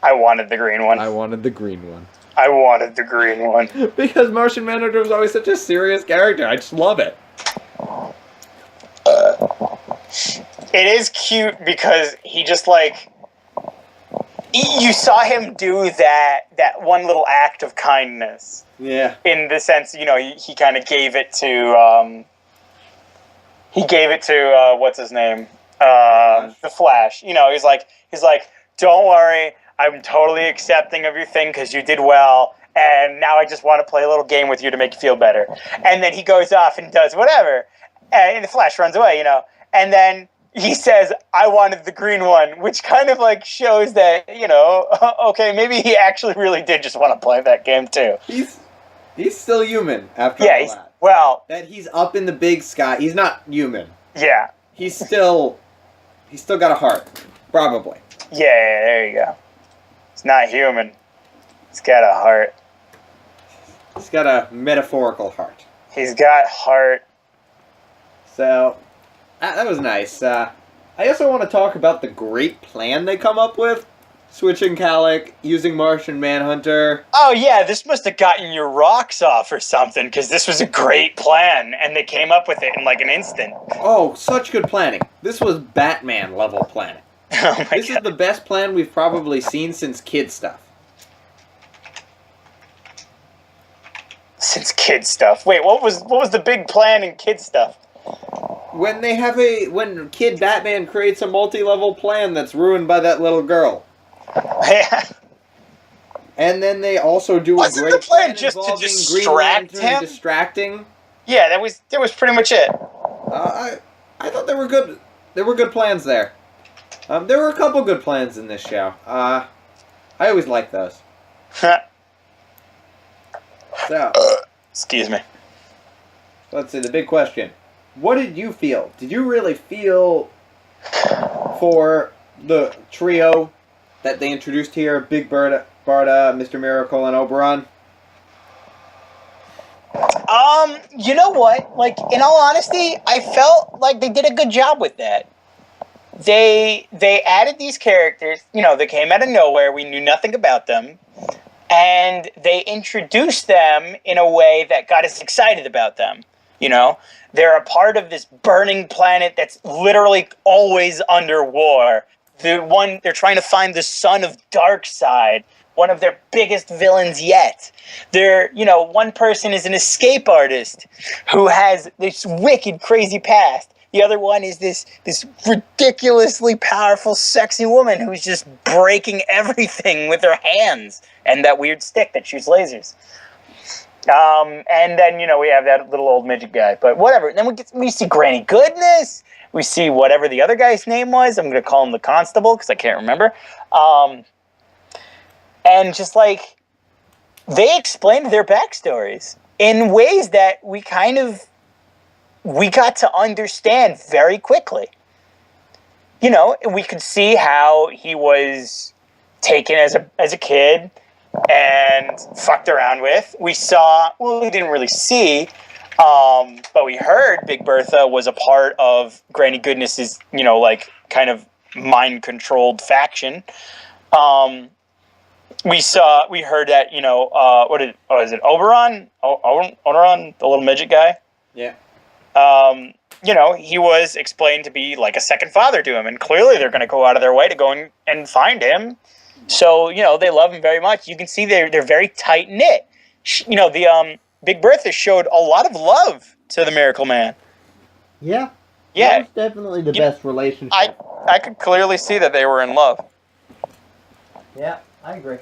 [SPEAKER 1] I wanted the green one.
[SPEAKER 2] I wanted the green one.
[SPEAKER 1] I wanted the green one.
[SPEAKER 2] Because Martian Manhunter was always such a serious character. I just love it.
[SPEAKER 1] It is cute because he just you saw him do that one little act of kindness.
[SPEAKER 2] Yeah.
[SPEAKER 1] In the sense, he kind of gave it to what's his name? The Flash. He's like, don't worry, I'm totally accepting of your thing because you did well, and now I just want to play a little game with you to make you feel better. And then he goes off and does whatever, and the Flash runs away, and then he says, I wanted the green one, which kind of shows that, okay, maybe he actually really did just want to play that game too.
[SPEAKER 2] He's still human after all that.
[SPEAKER 1] Well,
[SPEAKER 2] that he's up in the big sky. He's not human.
[SPEAKER 1] Yeah.
[SPEAKER 2] He's still got a heart, probably.
[SPEAKER 1] Yeah, there you go. It's not human. He's got a heart.
[SPEAKER 2] He's got a metaphorical heart.
[SPEAKER 1] He's got heart.
[SPEAKER 2] So, that was nice. I also want to talk about the great plan they come up with. Switching Kalilek, using Martian Manhunter.
[SPEAKER 1] Oh yeah, this must have gotten your rocks off or something, because this was a great plan, and they came up with it in an instant.
[SPEAKER 2] Oh, such good planning. This was Batman level planning.
[SPEAKER 1] Oh my
[SPEAKER 2] This is the best plan we've probably seen since Kid Stuff.
[SPEAKER 1] Since Kid Stuff. Wait, what was the big plan in Kid Stuff?
[SPEAKER 2] When Kid Batman creates a multi-level plan that's ruined by that little girl.
[SPEAKER 1] Yeah.
[SPEAKER 2] And then they also do
[SPEAKER 1] Wasn't
[SPEAKER 2] a great
[SPEAKER 1] the plan
[SPEAKER 2] plan
[SPEAKER 1] just to
[SPEAKER 2] involving
[SPEAKER 1] distract
[SPEAKER 2] Green Lantern
[SPEAKER 1] him?
[SPEAKER 2] distracting.
[SPEAKER 1] Yeah, that was pretty much it.
[SPEAKER 2] I thought they were good. There were good plans there. There were a couple good plans in this show. I always like those. So,
[SPEAKER 1] Excuse me.
[SPEAKER 2] let's see, the big question. What did you feel? Did you really feel for the trio that they introduced here, Big Barda, Mr. Miracle, and Oberon?
[SPEAKER 1] You know what? Like, in all honesty, I felt like they did a good job with that. They added these characters, they came out of nowhere, we knew nothing about them, and they introduced them in a way that got us excited about them. They're a part of this burning planet that's literally always under war. They're trying to find the son of Darkseid, one of their biggest villains yet. One person is an escape artist who has this wicked, crazy past. The other one is this ridiculously powerful, sexy woman who's just breaking everything with her hands and that weird stick that shoots lasers. And then, we have that little old midget guy. But whatever. And then we see Granny Goodness. We see whatever the other guy's name was. I'm going to call him the Constable because I can't remember. And just like, they explained their backstories in ways that we got to understand very quickly. We could see how he was taken as a kid and fucked around with. We didn't really see, but we heard Big Bertha was a part of Granny Goodness's, kind of mind-controlled faction. We heard that, is it Oberon? Oberon, the little midget guy?
[SPEAKER 2] Yeah.
[SPEAKER 1] He was explained to be like a second father to him, and clearly they're going to go out of their way to go and find him. So, they love him very much. You can see they're very tight-knit. The Big Bertha showed a lot of love to the Miracle Man.
[SPEAKER 2] Yeah.
[SPEAKER 1] Yeah.
[SPEAKER 2] That was definitely the best relationship.
[SPEAKER 1] I could clearly see that they were in love.
[SPEAKER 2] Yeah, I agree.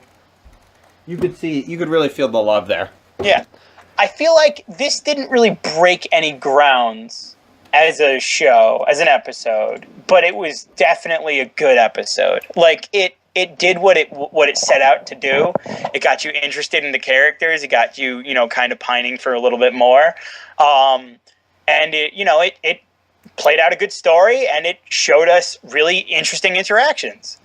[SPEAKER 2] You could really feel the love there.
[SPEAKER 1] Yeah. I feel like this didn't really break any grounds as a show, as an episode, but it was definitely a good episode. Like, it did what it set out to do. It got you interested in the characters. It got you, kind of pining for a little bit more. And it played out a good story, and it showed us really interesting interactions.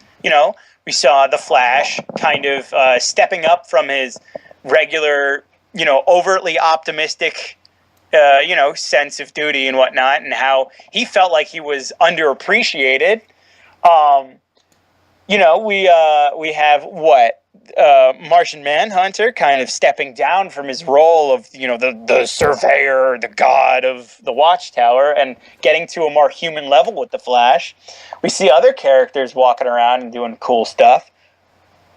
[SPEAKER 1] We saw the Flash kind of stepping up from his regular, overtly optimistic, sense of duty and whatnot, and how he felt like he was underappreciated. We have Martian Manhunter kind of stepping down from his role of, the surveyor, the god of the Watchtower, and getting to a more human level with the Flash. We see other characters walking around and doing cool stuff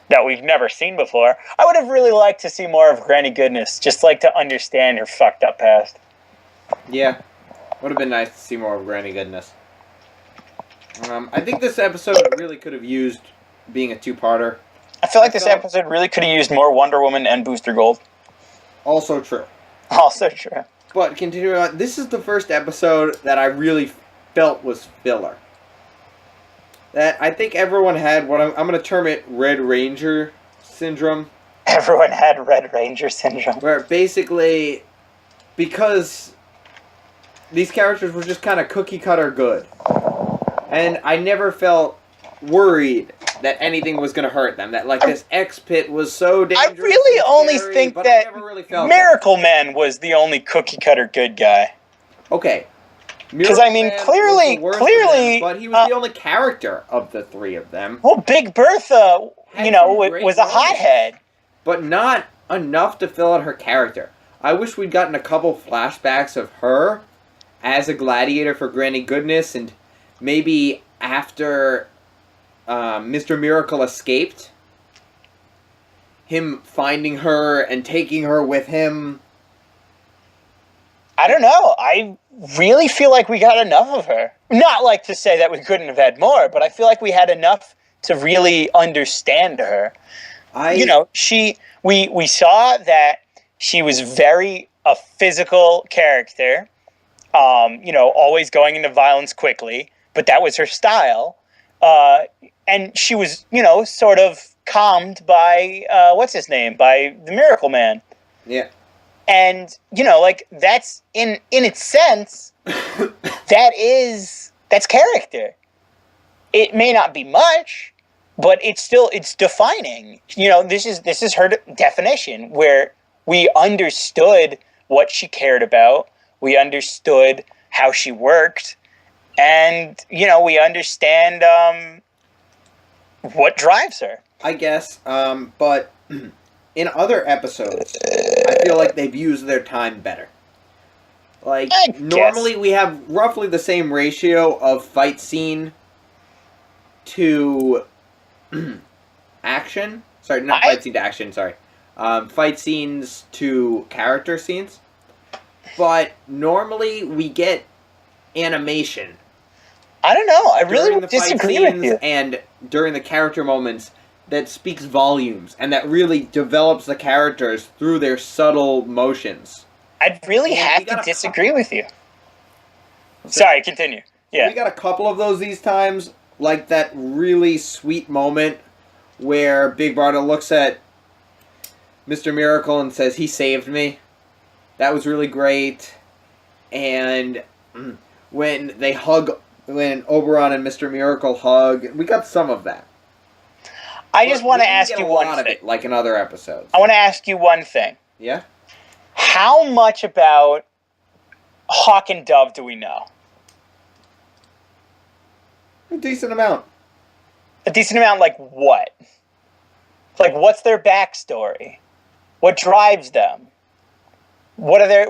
[SPEAKER 1] that we've never seen before. I would have really liked to see more of Granny Goodness, just like to understand her fucked up past.
[SPEAKER 2] Yeah, would have been nice to see more of Granny Goodness. I think this episode really could have used being a two-parter.
[SPEAKER 1] I feel like this episode really could have used more Wonder Woman and Booster Gold.
[SPEAKER 2] Also true.
[SPEAKER 1] Also true.
[SPEAKER 2] But continuing on, this is the first episode that I really felt was filler. That I think everyone had what I'm going to term it Red Ranger syndrome.
[SPEAKER 1] Everyone had Red Ranger syndrome.
[SPEAKER 2] Where basically, because these characters were just kind of cookie-cutter good. And I never felt worried that anything was going to hurt them. That, this X-Pit was so dangerous.
[SPEAKER 1] I really only
[SPEAKER 2] scary,
[SPEAKER 1] think
[SPEAKER 2] but
[SPEAKER 1] that
[SPEAKER 2] I never really felt
[SPEAKER 1] Miracle Man was the only cookie-cutter good guy.
[SPEAKER 2] Okay.
[SPEAKER 1] Because, clearly...
[SPEAKER 2] but he was the only character of the three of them.
[SPEAKER 1] Well, Big Bertha, was a hothead.
[SPEAKER 2] But not enough to fill out her character. I wish we'd gotten a couple flashbacks of her as a gladiator for Granny Goodness, and maybe after Mr. Miracle escaped, him finding her and taking her with him.
[SPEAKER 1] I don't know. I really feel like we got enough of her. Not like to say that we couldn't have had more, but I feel like we had enough to really understand her. We saw that she was very a physical character, always going into violence quickly, but that was her style. And she was, sort of calmed by, by the Miracle Man.
[SPEAKER 2] Yeah.
[SPEAKER 1] And, like, that's, in its sense, that's character. It may not be much, but it's defining. This is her definition, where we understood what she cared about, we understood how she worked, and, we understand what drives her.
[SPEAKER 2] I guess, but in other episodes, I feel like they've used their time better. Like, normally we have roughly the same ratio of fight scene to action. Sorry, not fight scene to action, sorry. Fight scenes to character scenes. But normally we get animation.
[SPEAKER 1] I don't know. I really disagree with you.
[SPEAKER 2] And during the character moments that speaks volumes and that really develops the characters through their subtle motions.
[SPEAKER 1] I'd really have to disagree with you. Sorry, continue. Yeah.
[SPEAKER 2] We got a couple of those times, like that really sweet moment where Big Barda looks at Mr. Miracle and says, "He saved me." That was really great. And when they hug, when Oberon and Mr. Miracle hug, we got some of that.
[SPEAKER 1] I just want to ask you one thing.
[SPEAKER 2] Of it, like in other episodes.
[SPEAKER 1] I want to ask you one thing.
[SPEAKER 2] Yeah?
[SPEAKER 1] How much about Hawk and Dove do we know?
[SPEAKER 2] A decent amount.
[SPEAKER 1] A decent amount, like what? Like, what's their backstory? What drives them? What are their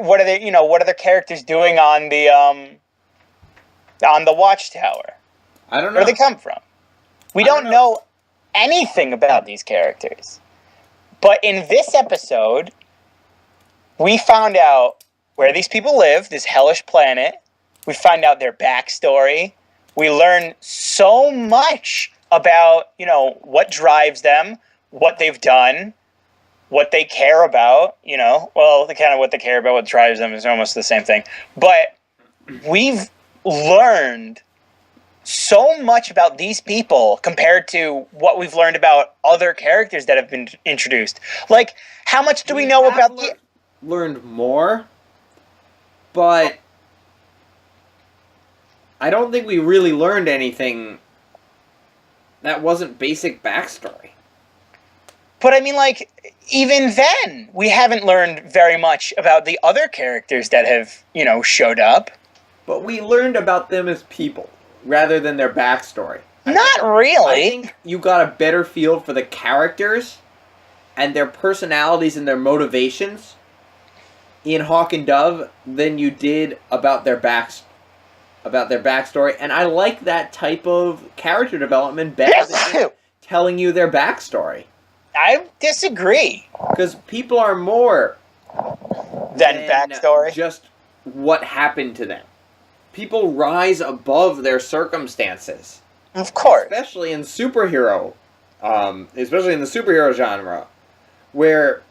[SPEAKER 1] characters doing on the Watchtower?
[SPEAKER 2] I don't know.
[SPEAKER 1] Where do they come from? We don't know anything about these characters. But in this episode, we found out where these people live, this hellish planet. We find out their backstory. We learn so much about, what drives them, what they've done, what they care about, Well, the kind of what they care about, what drives them is almost the same thing. But we've learned so much about these people compared to what we've learned about other characters that have been introduced. Like, how much do we know about the...
[SPEAKER 2] Learned more, but I don't think we really learned anything that wasn't basic backstory.
[SPEAKER 1] But I mean, like, even then, we haven't learned very much about the other characters that have, showed up.
[SPEAKER 2] But we learned about them as people, rather than their backstory.
[SPEAKER 1] Not really.
[SPEAKER 2] I think you got a better feel for the characters and their personalities and their motivations in Hawk and Dove than you did about their backstory. And I like that type of character development better than just telling you their backstory.
[SPEAKER 1] I disagree.
[SPEAKER 2] Because people are more
[SPEAKER 1] than backstory.
[SPEAKER 2] Just what happened to them. People rise above their circumstances.
[SPEAKER 1] Of course.
[SPEAKER 2] Especially in the superhero genre, where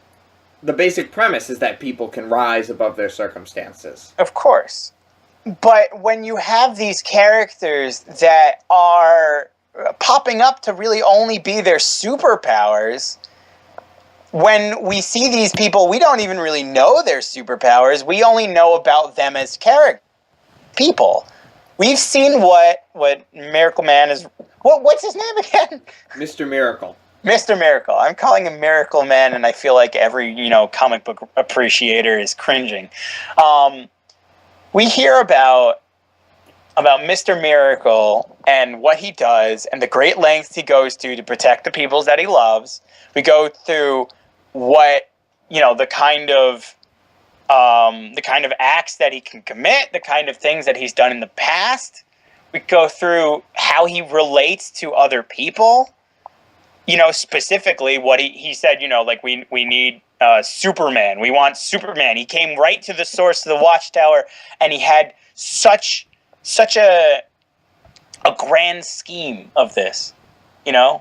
[SPEAKER 2] the basic premise is that people can rise above their circumstances.
[SPEAKER 1] Of course. But when you have these characters that are popping up to really only be their superpowers, when we see these people, we don't even really know their superpowers. We only know about them as people. We've seen what Miracle Man is... What's his name again?
[SPEAKER 2] Mr. Miracle.
[SPEAKER 1] Mr. Miracle. I'm calling him Miracle Man, and I feel like every, comic book appreciator is cringing. We hear about Mr. Miracle and what he does and the great lengths he goes to protect the peoples that he loves. We go through what, the kind of acts that he can commit, the kind of things that he's done in the past. We go through how he relates to other people. Specifically what he said, like we need Superman. We want Superman. He came right to the source of the Watchtower, and he had such a grand scheme of this. He knew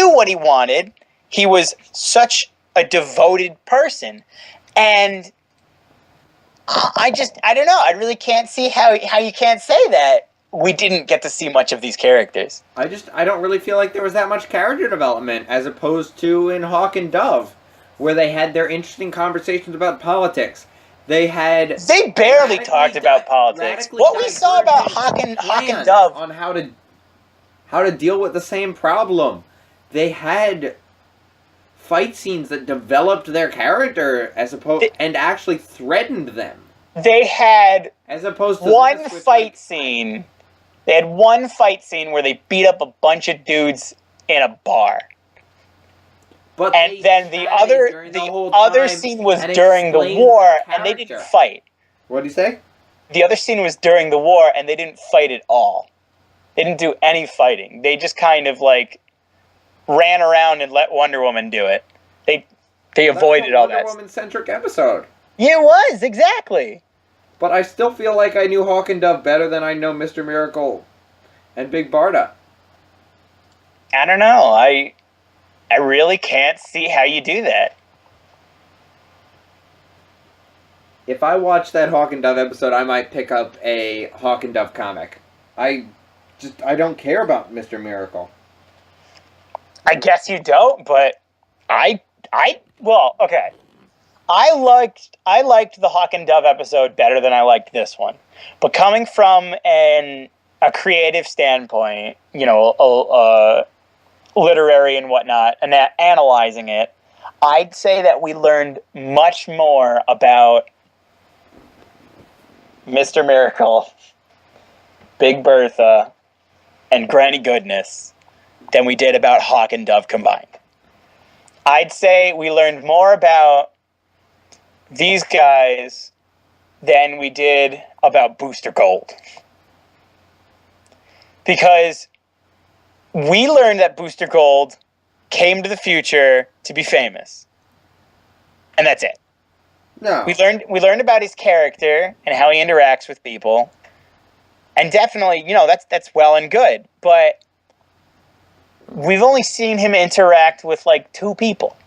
[SPEAKER 1] what he wanted. He was such a devoted person, and I don't know. I really can't see how you can't say that we didn't get to see much of these characters.
[SPEAKER 2] I don't really feel like there was that much character development as opposed to in Hawk and Dove, where they had their interesting conversations about politics. They
[SPEAKER 1] barely talked about politics. What we saw about Hawk and Dove
[SPEAKER 2] on how to deal with the same problem. They had fight scenes that developed their character and actually threatened them.
[SPEAKER 1] They had
[SPEAKER 2] as opposed to
[SPEAKER 1] one fight scene. They had one fight scene where they beat up a bunch of dudes in a bar.
[SPEAKER 2] But
[SPEAKER 1] and then the other scene was during the war, and they didn't fight.
[SPEAKER 2] What did you say?
[SPEAKER 1] The other scene was during the war, and they didn't fight at all. They didn't do any fighting. They just kind of like ran around and let Wonder Woman do it. They avoided all that.
[SPEAKER 2] Wonder Woman-centric episode.
[SPEAKER 1] Yeah, it was, exactly.
[SPEAKER 2] But I still feel like I knew Hawk and Dove better than I know Mr. Miracle and Big Barda.
[SPEAKER 1] I don't know. I really can't see how you do that.
[SPEAKER 2] If I watch that Hawk and Dove episode, I might pick up a Hawk and Dove comic. I don't care about Mr. Miracle.
[SPEAKER 1] I guess you don't, but well, okay. I liked the Hawk and Dove episode better than I liked this one. But coming from a creative standpoint, literary and whatnot, and analyzing it, I'd say that we learned much more about Mr. Miracle, Big Bertha, and Granny Goodness than we did about Hawk and Dove combined. I'd say we learned more about these guys than we did about Booster Gold. Because we learned that Booster Gold came to the future to be famous. And that's it.
[SPEAKER 2] No.
[SPEAKER 1] We learned about his character and how he interacts with people. And definitely, that's well and good. But we've only seen him interact with like two people.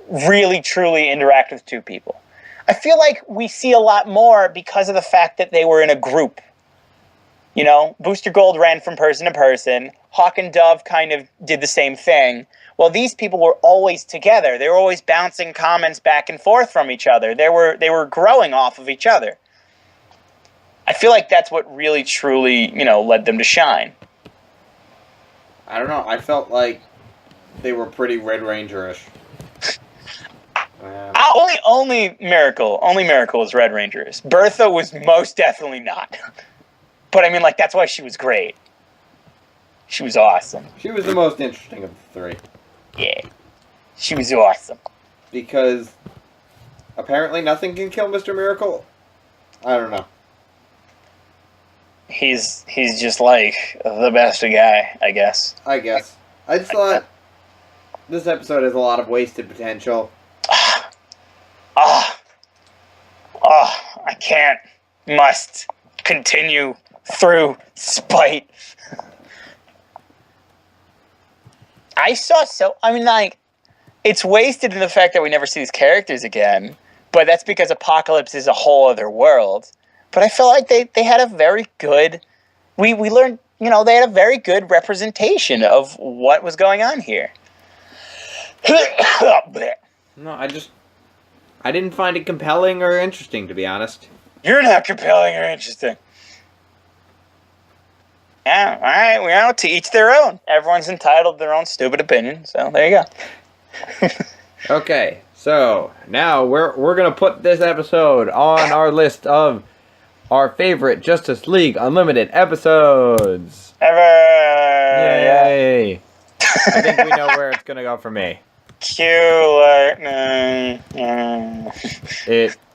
[SPEAKER 1] Really, truly interact with two people. I feel like we see a lot more because of the fact that they were in a group. Booster Gold ran from person to person. Hawk and Dove kind of did the same thing. Well, these people were always together. They were always bouncing comments back and forth from each other. They were growing off of each other. I feel like that's what really, truly, led them to shine.
[SPEAKER 2] I don't know. I felt like they were pretty Red Ranger-ish.
[SPEAKER 1] Only Miracle is Red Ranger-ish. Bertha was most definitely not. But I mean, that's why she was great. She was awesome.
[SPEAKER 2] She was the most interesting of the three.
[SPEAKER 1] Yeah. She was awesome.
[SPEAKER 2] Because apparently nothing can kill Mr. Miracle. I don't know.
[SPEAKER 1] He's just like the best guy, I guess.
[SPEAKER 2] I just thought this episode has a lot of wasted potential.
[SPEAKER 1] I can't. Must continue through spite. It's wasted in the fact that we never see these characters again, but that's because Apokolips is a whole other world. But I feel like they had a very good, we learned, they had a very good representation of what was going on here.
[SPEAKER 2] No, I didn't find it compelling or interesting, to be honest.
[SPEAKER 1] You're not compelling or interesting. Yeah, all right, to each their own. Everyone's entitled to their own stupid opinion, so there you go.
[SPEAKER 2] Okay, so now we're gonna put this episode on our list of our favorite Justice League Unlimited episodes.
[SPEAKER 1] Ever.
[SPEAKER 2] Yay! I think we know where it's gonna go for me.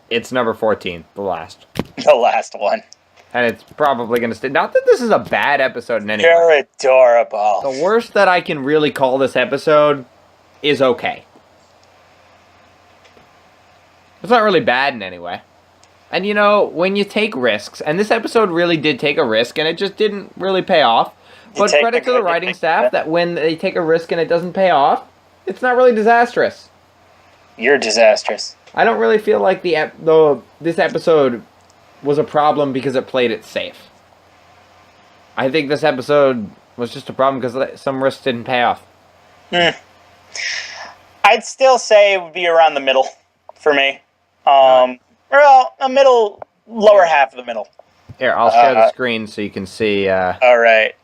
[SPEAKER 2] It's number 14, the last.
[SPEAKER 1] The last one.
[SPEAKER 2] And it's probably going to stay. Not that this is a bad episode in any way.
[SPEAKER 1] You're adorable.
[SPEAKER 2] The worst that I can really call this episode is okay. It's not really bad in any way. And when you take risks, and this episode really did take a risk, and it just didn't really pay off. But credit to the writing staff that when they take a risk and it doesn't pay off, it's not really disastrous.
[SPEAKER 1] You're disastrous.
[SPEAKER 2] I don't really feel like this episode was a problem because it played it safe. I think this episode was just a problem because some risks didn't pay off.
[SPEAKER 1] I I'd still say it would be around the middle for me.
[SPEAKER 2] Right.
[SPEAKER 1] Well, a middle, lower half of the middle.
[SPEAKER 2] Here, I'll share the screen so you can see.
[SPEAKER 1] All right.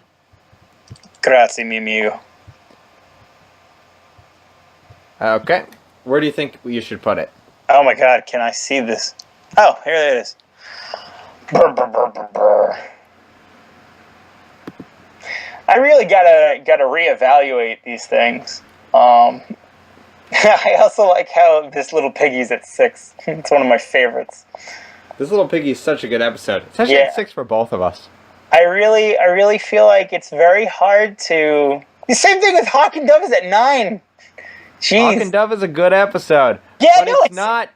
[SPEAKER 1] Grazie, mi amigo.
[SPEAKER 2] Okay. Where do you think you should put it?
[SPEAKER 1] Oh my God, can I see this? Oh, here it is. Brr, brr, brr, brr, brr. I really gotta reevaluate these things. I also like how this little piggy's at 6. It's one of my favorites.
[SPEAKER 2] This little piggy is such a good episode. It's actually at 6 for both of us.
[SPEAKER 1] I really feel like it's very hard to. The same thing with Hawk and Dove is at 9. Jeez.
[SPEAKER 2] Hawk and Dove is a good episode.
[SPEAKER 1] Yeah,
[SPEAKER 2] but
[SPEAKER 1] no,
[SPEAKER 2] it's not.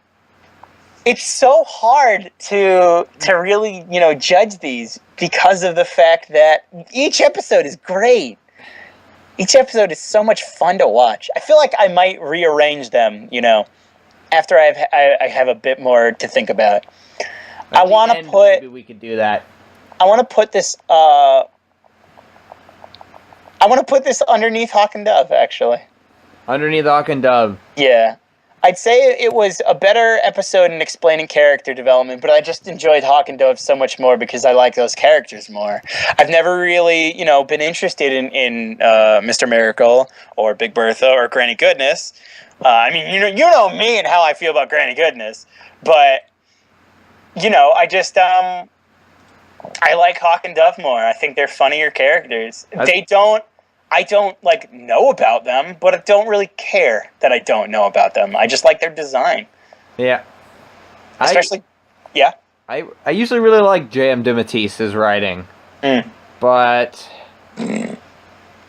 [SPEAKER 1] It's so hard to really, judge these because of the fact that each episode is great. Each episode is so much fun to watch. I feel like I might rearrange them, after I have a bit more to think about. I want to put.
[SPEAKER 2] Maybe we could do that.
[SPEAKER 1] I want to put this. I want to put this underneath Hawk and Dove, actually.
[SPEAKER 2] Underneath Hawk and Dove.
[SPEAKER 1] Yeah. I'd say it was a better episode in explaining character development, but I just enjoyed Hawk and Dove so much more because I like those characters more. I've never really, been interested in Mr. Miracle or Big Bertha or Granny Goodness. I mean, you know me and how I feel about Granny Goodness, but I just I like Hawk and Dove more. I think they're funnier characters. I don't know about them, but I don't really care that I don't know about them. I just like their design.
[SPEAKER 2] Yeah.
[SPEAKER 1] Especially,
[SPEAKER 2] I usually really like J.M. DeMatteis's writing. But,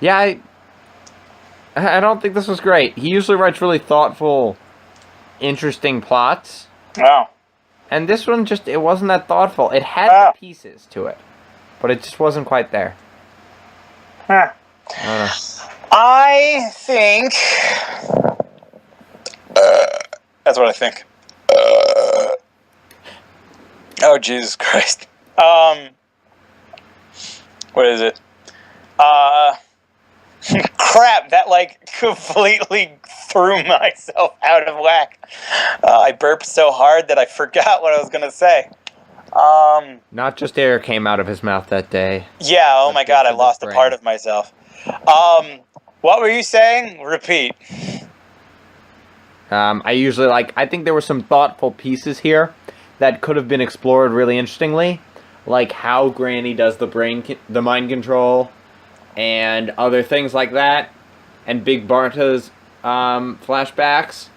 [SPEAKER 2] yeah, I don't think this was great. He usually writes really thoughtful, interesting plots.
[SPEAKER 1] Wow.
[SPEAKER 2] And this one it wasn't that thoughtful. It had the pieces to it, but it just wasn't quite there.
[SPEAKER 1] Huh.
[SPEAKER 2] I don't know.
[SPEAKER 1] I think that's what I think. Oh, Jesus Christ. What is it? Crap, that completely threw myself out of whack. I burped so hard that I forgot what I was going to say.
[SPEAKER 2] Not just air came out of his mouth that day.
[SPEAKER 1] Yeah, oh my God, I lost a part of myself. What were you saying? Repeat.
[SPEAKER 2] I think there were some thoughtful pieces here that could have been explored really interestingly, like how Granny does the mind control, and other things like that, and Big Barta's flashbacks,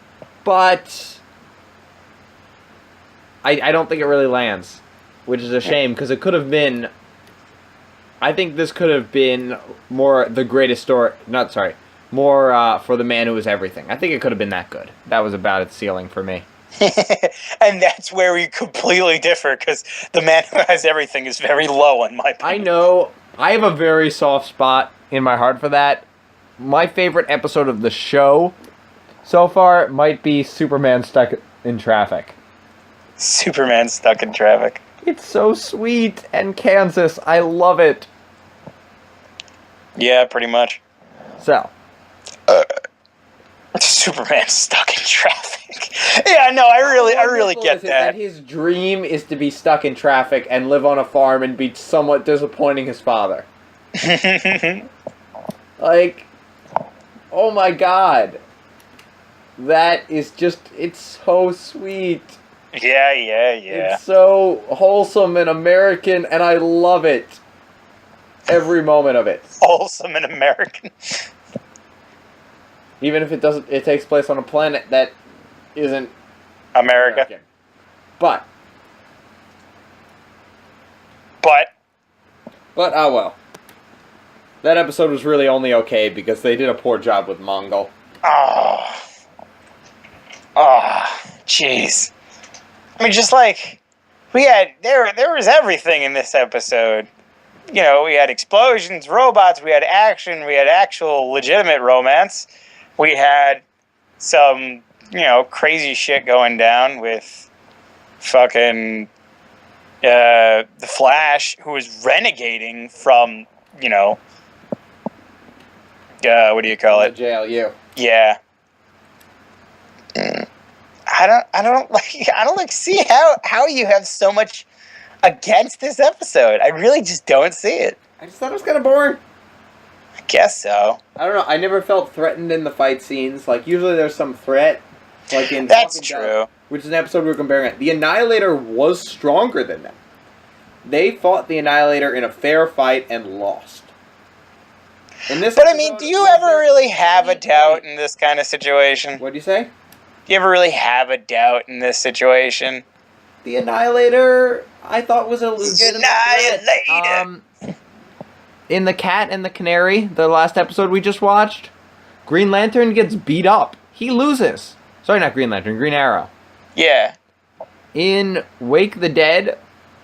[SPEAKER 2] but I don't think it really lands, which is a shame, because it could have been. I think this could have been more the greatest story. More for the man who was everything. I think it could have been that good. That was about its ceiling for me.
[SPEAKER 1] And that's where we completely differ, because the man who has everything is very low in my opinion.
[SPEAKER 2] I know. I have a very soft spot in my heart for that. My favorite episode of the show so far might be Superman Stuck in Traffic.
[SPEAKER 1] Superman Stuck in Traffic.
[SPEAKER 2] It's so sweet, and Kansas, I love it.
[SPEAKER 1] Yeah, pretty much.
[SPEAKER 2] So.
[SPEAKER 1] Superman Stuck in Traffic. Yeah, no, I really get that.
[SPEAKER 2] His dream is to be stuck in traffic and live on a farm and be somewhat disappointing his father. Oh my God. That is just, it's so sweet.
[SPEAKER 1] Yeah.
[SPEAKER 2] It's so wholesome and American, and I love it. Every moment of it.
[SPEAKER 1] Wholesome and American.
[SPEAKER 2] Even if it takes place on a planet that isn't
[SPEAKER 1] America.
[SPEAKER 2] American. But, oh well. That episode was really only okay because they did a poor job with Mongol.
[SPEAKER 1] Oh, jeez. I mean, just there was everything in this episode. We had explosions, robots, we had action, we had actual legitimate romance. We had some, crazy shit going down with fucking the Flash, who was renegading from, what do you call it?
[SPEAKER 2] The JLU.
[SPEAKER 1] Yeah. I don't see how you have so much against this episode. I really just don't see it.
[SPEAKER 2] I just thought it was kind of boring.
[SPEAKER 1] I guess so.
[SPEAKER 2] I don't know. I never felt threatened in the fight scenes. Like, usually there's some threat. Like in
[SPEAKER 1] That's
[SPEAKER 2] Talking
[SPEAKER 1] true.
[SPEAKER 2] Dead, which is an episode we were comparing it. The Annihilator was stronger than them. They fought the Annihilator in a fair fight and lost. In this
[SPEAKER 1] But I mean, do you ever really have a doubt in this kind of situation?
[SPEAKER 2] What do you say?
[SPEAKER 1] Do you ever really have a doubt in this situation?
[SPEAKER 2] The Annihilator, I thought, was a legitimate
[SPEAKER 1] Annihilator!
[SPEAKER 2] In The Cat and the Canary, the last episode we just watched, Green Lantern gets beat up. He loses. Sorry, not Green Lantern, Green Arrow.
[SPEAKER 1] Yeah.
[SPEAKER 2] In Wake the Dead,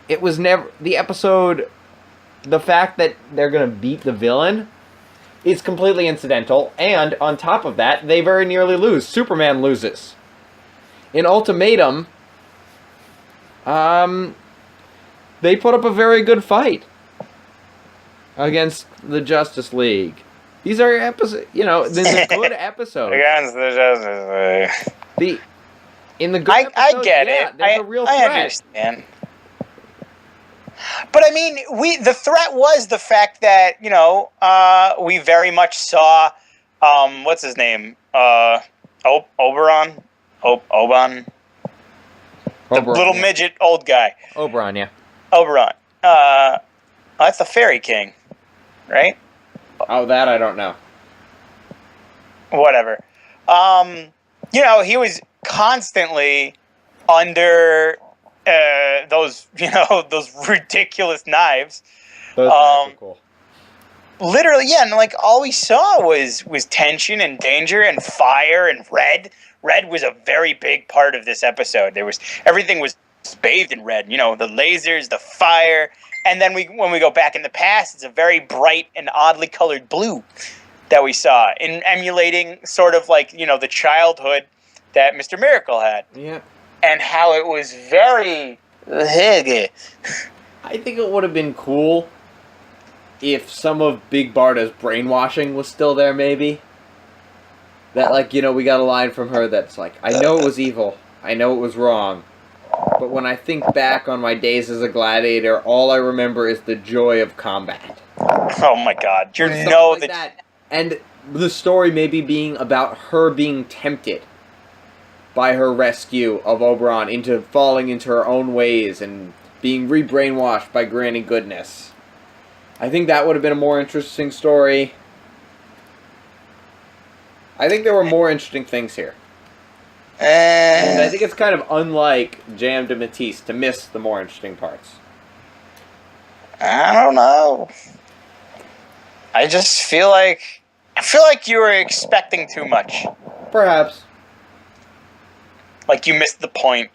[SPEAKER 2] it was never... The episode... The fact that they're going to beat the villain is completely incidental. And, on top of that, they very nearly lose. Superman loses. In Ultimatum... they put up a very good fight against the Justice League. These are episodes, this is a good episode.
[SPEAKER 1] Against the Justice League.
[SPEAKER 2] In the good episodes,
[SPEAKER 1] I get it.
[SPEAKER 2] There's a real threat.
[SPEAKER 1] I understand. But I mean, the threat was the fact that, we very much saw, what's his name? Oberon? Oban? The little midget old guy.
[SPEAKER 2] Oberon, yeah.
[SPEAKER 1] Oberon. That's the Fairy King, right?
[SPEAKER 2] Oh, that I don't know.
[SPEAKER 1] Whatever. He was constantly under those ridiculous knives.
[SPEAKER 2] Those knives are cool.
[SPEAKER 1] Literally, yeah, and like all we saw was tension and danger and fire and red. Red was a very big part of this episode. Everything was bathed in red. The lasers, the fire, and then when we go back in the past, it's a very bright and oddly colored blue that we saw, in emulating sort of like the childhood that Mr. Miracle had.
[SPEAKER 2] Yeah.
[SPEAKER 1] And how it was very...
[SPEAKER 2] I think it would have been cool if some of Big Barda's brainwashing was still there, maybe. That, we got a line from her that's like, I know it was evil. I know it was wrong. But when I think back on my days as a gladiator, all I remember is the joy of combat.
[SPEAKER 1] Oh my god.
[SPEAKER 2] That. And the story maybe being about her being tempted by her rescue of Oberon into falling into her own ways and being re-brainwashed by Granny Goodness. I think that would have been a more interesting story. I think there were more interesting things here. And I think it's kind of unlike Jam de Matisse to miss the more interesting parts.
[SPEAKER 1] I don't know. I just feel like you were expecting too much.
[SPEAKER 2] Perhaps.
[SPEAKER 1] Like you missed the point.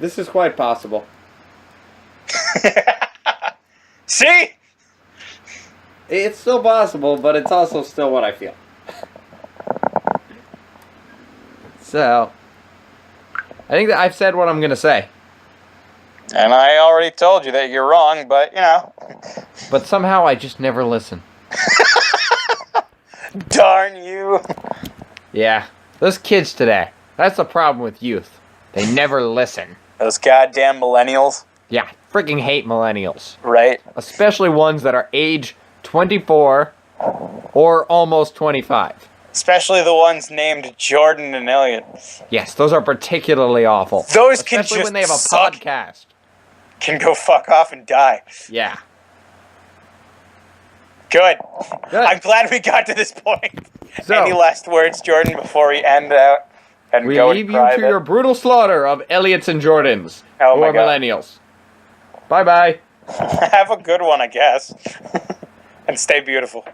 [SPEAKER 2] This is quite possible.
[SPEAKER 1] See?
[SPEAKER 2] It's still possible, but it's also still what I feel. So, I think that I've said what I'm going to say.
[SPEAKER 1] And I already told you that you're wrong, but,
[SPEAKER 2] But somehow I just never listen.
[SPEAKER 1] Darn you.
[SPEAKER 2] Yeah, those kids today. That's the problem with youth. They never listen.
[SPEAKER 1] Those goddamn millennials.
[SPEAKER 2] Yeah, freaking hate millennials.
[SPEAKER 1] Right.
[SPEAKER 2] Especially ones that are age 24 or almost 25.
[SPEAKER 1] Especially the ones named Jordan and Elliot.
[SPEAKER 2] Yes, those are particularly awful.
[SPEAKER 1] Those
[SPEAKER 2] especially
[SPEAKER 1] can just
[SPEAKER 2] when they have a
[SPEAKER 1] suck.
[SPEAKER 2] podcast.
[SPEAKER 1] Can go fuck off and die.
[SPEAKER 2] Yeah.
[SPEAKER 1] Good.
[SPEAKER 2] Good.
[SPEAKER 1] I'm glad we got to this point.
[SPEAKER 2] So,
[SPEAKER 1] any last words, Jordan, before we end out? And
[SPEAKER 2] we
[SPEAKER 1] go
[SPEAKER 2] leave you to your brutal slaughter of Elliots and Jordans,
[SPEAKER 1] oh
[SPEAKER 2] who
[SPEAKER 1] my
[SPEAKER 2] are
[SPEAKER 1] God.
[SPEAKER 2] millennials. Bye-bye.
[SPEAKER 1] Have a good one, I guess. And stay beautiful.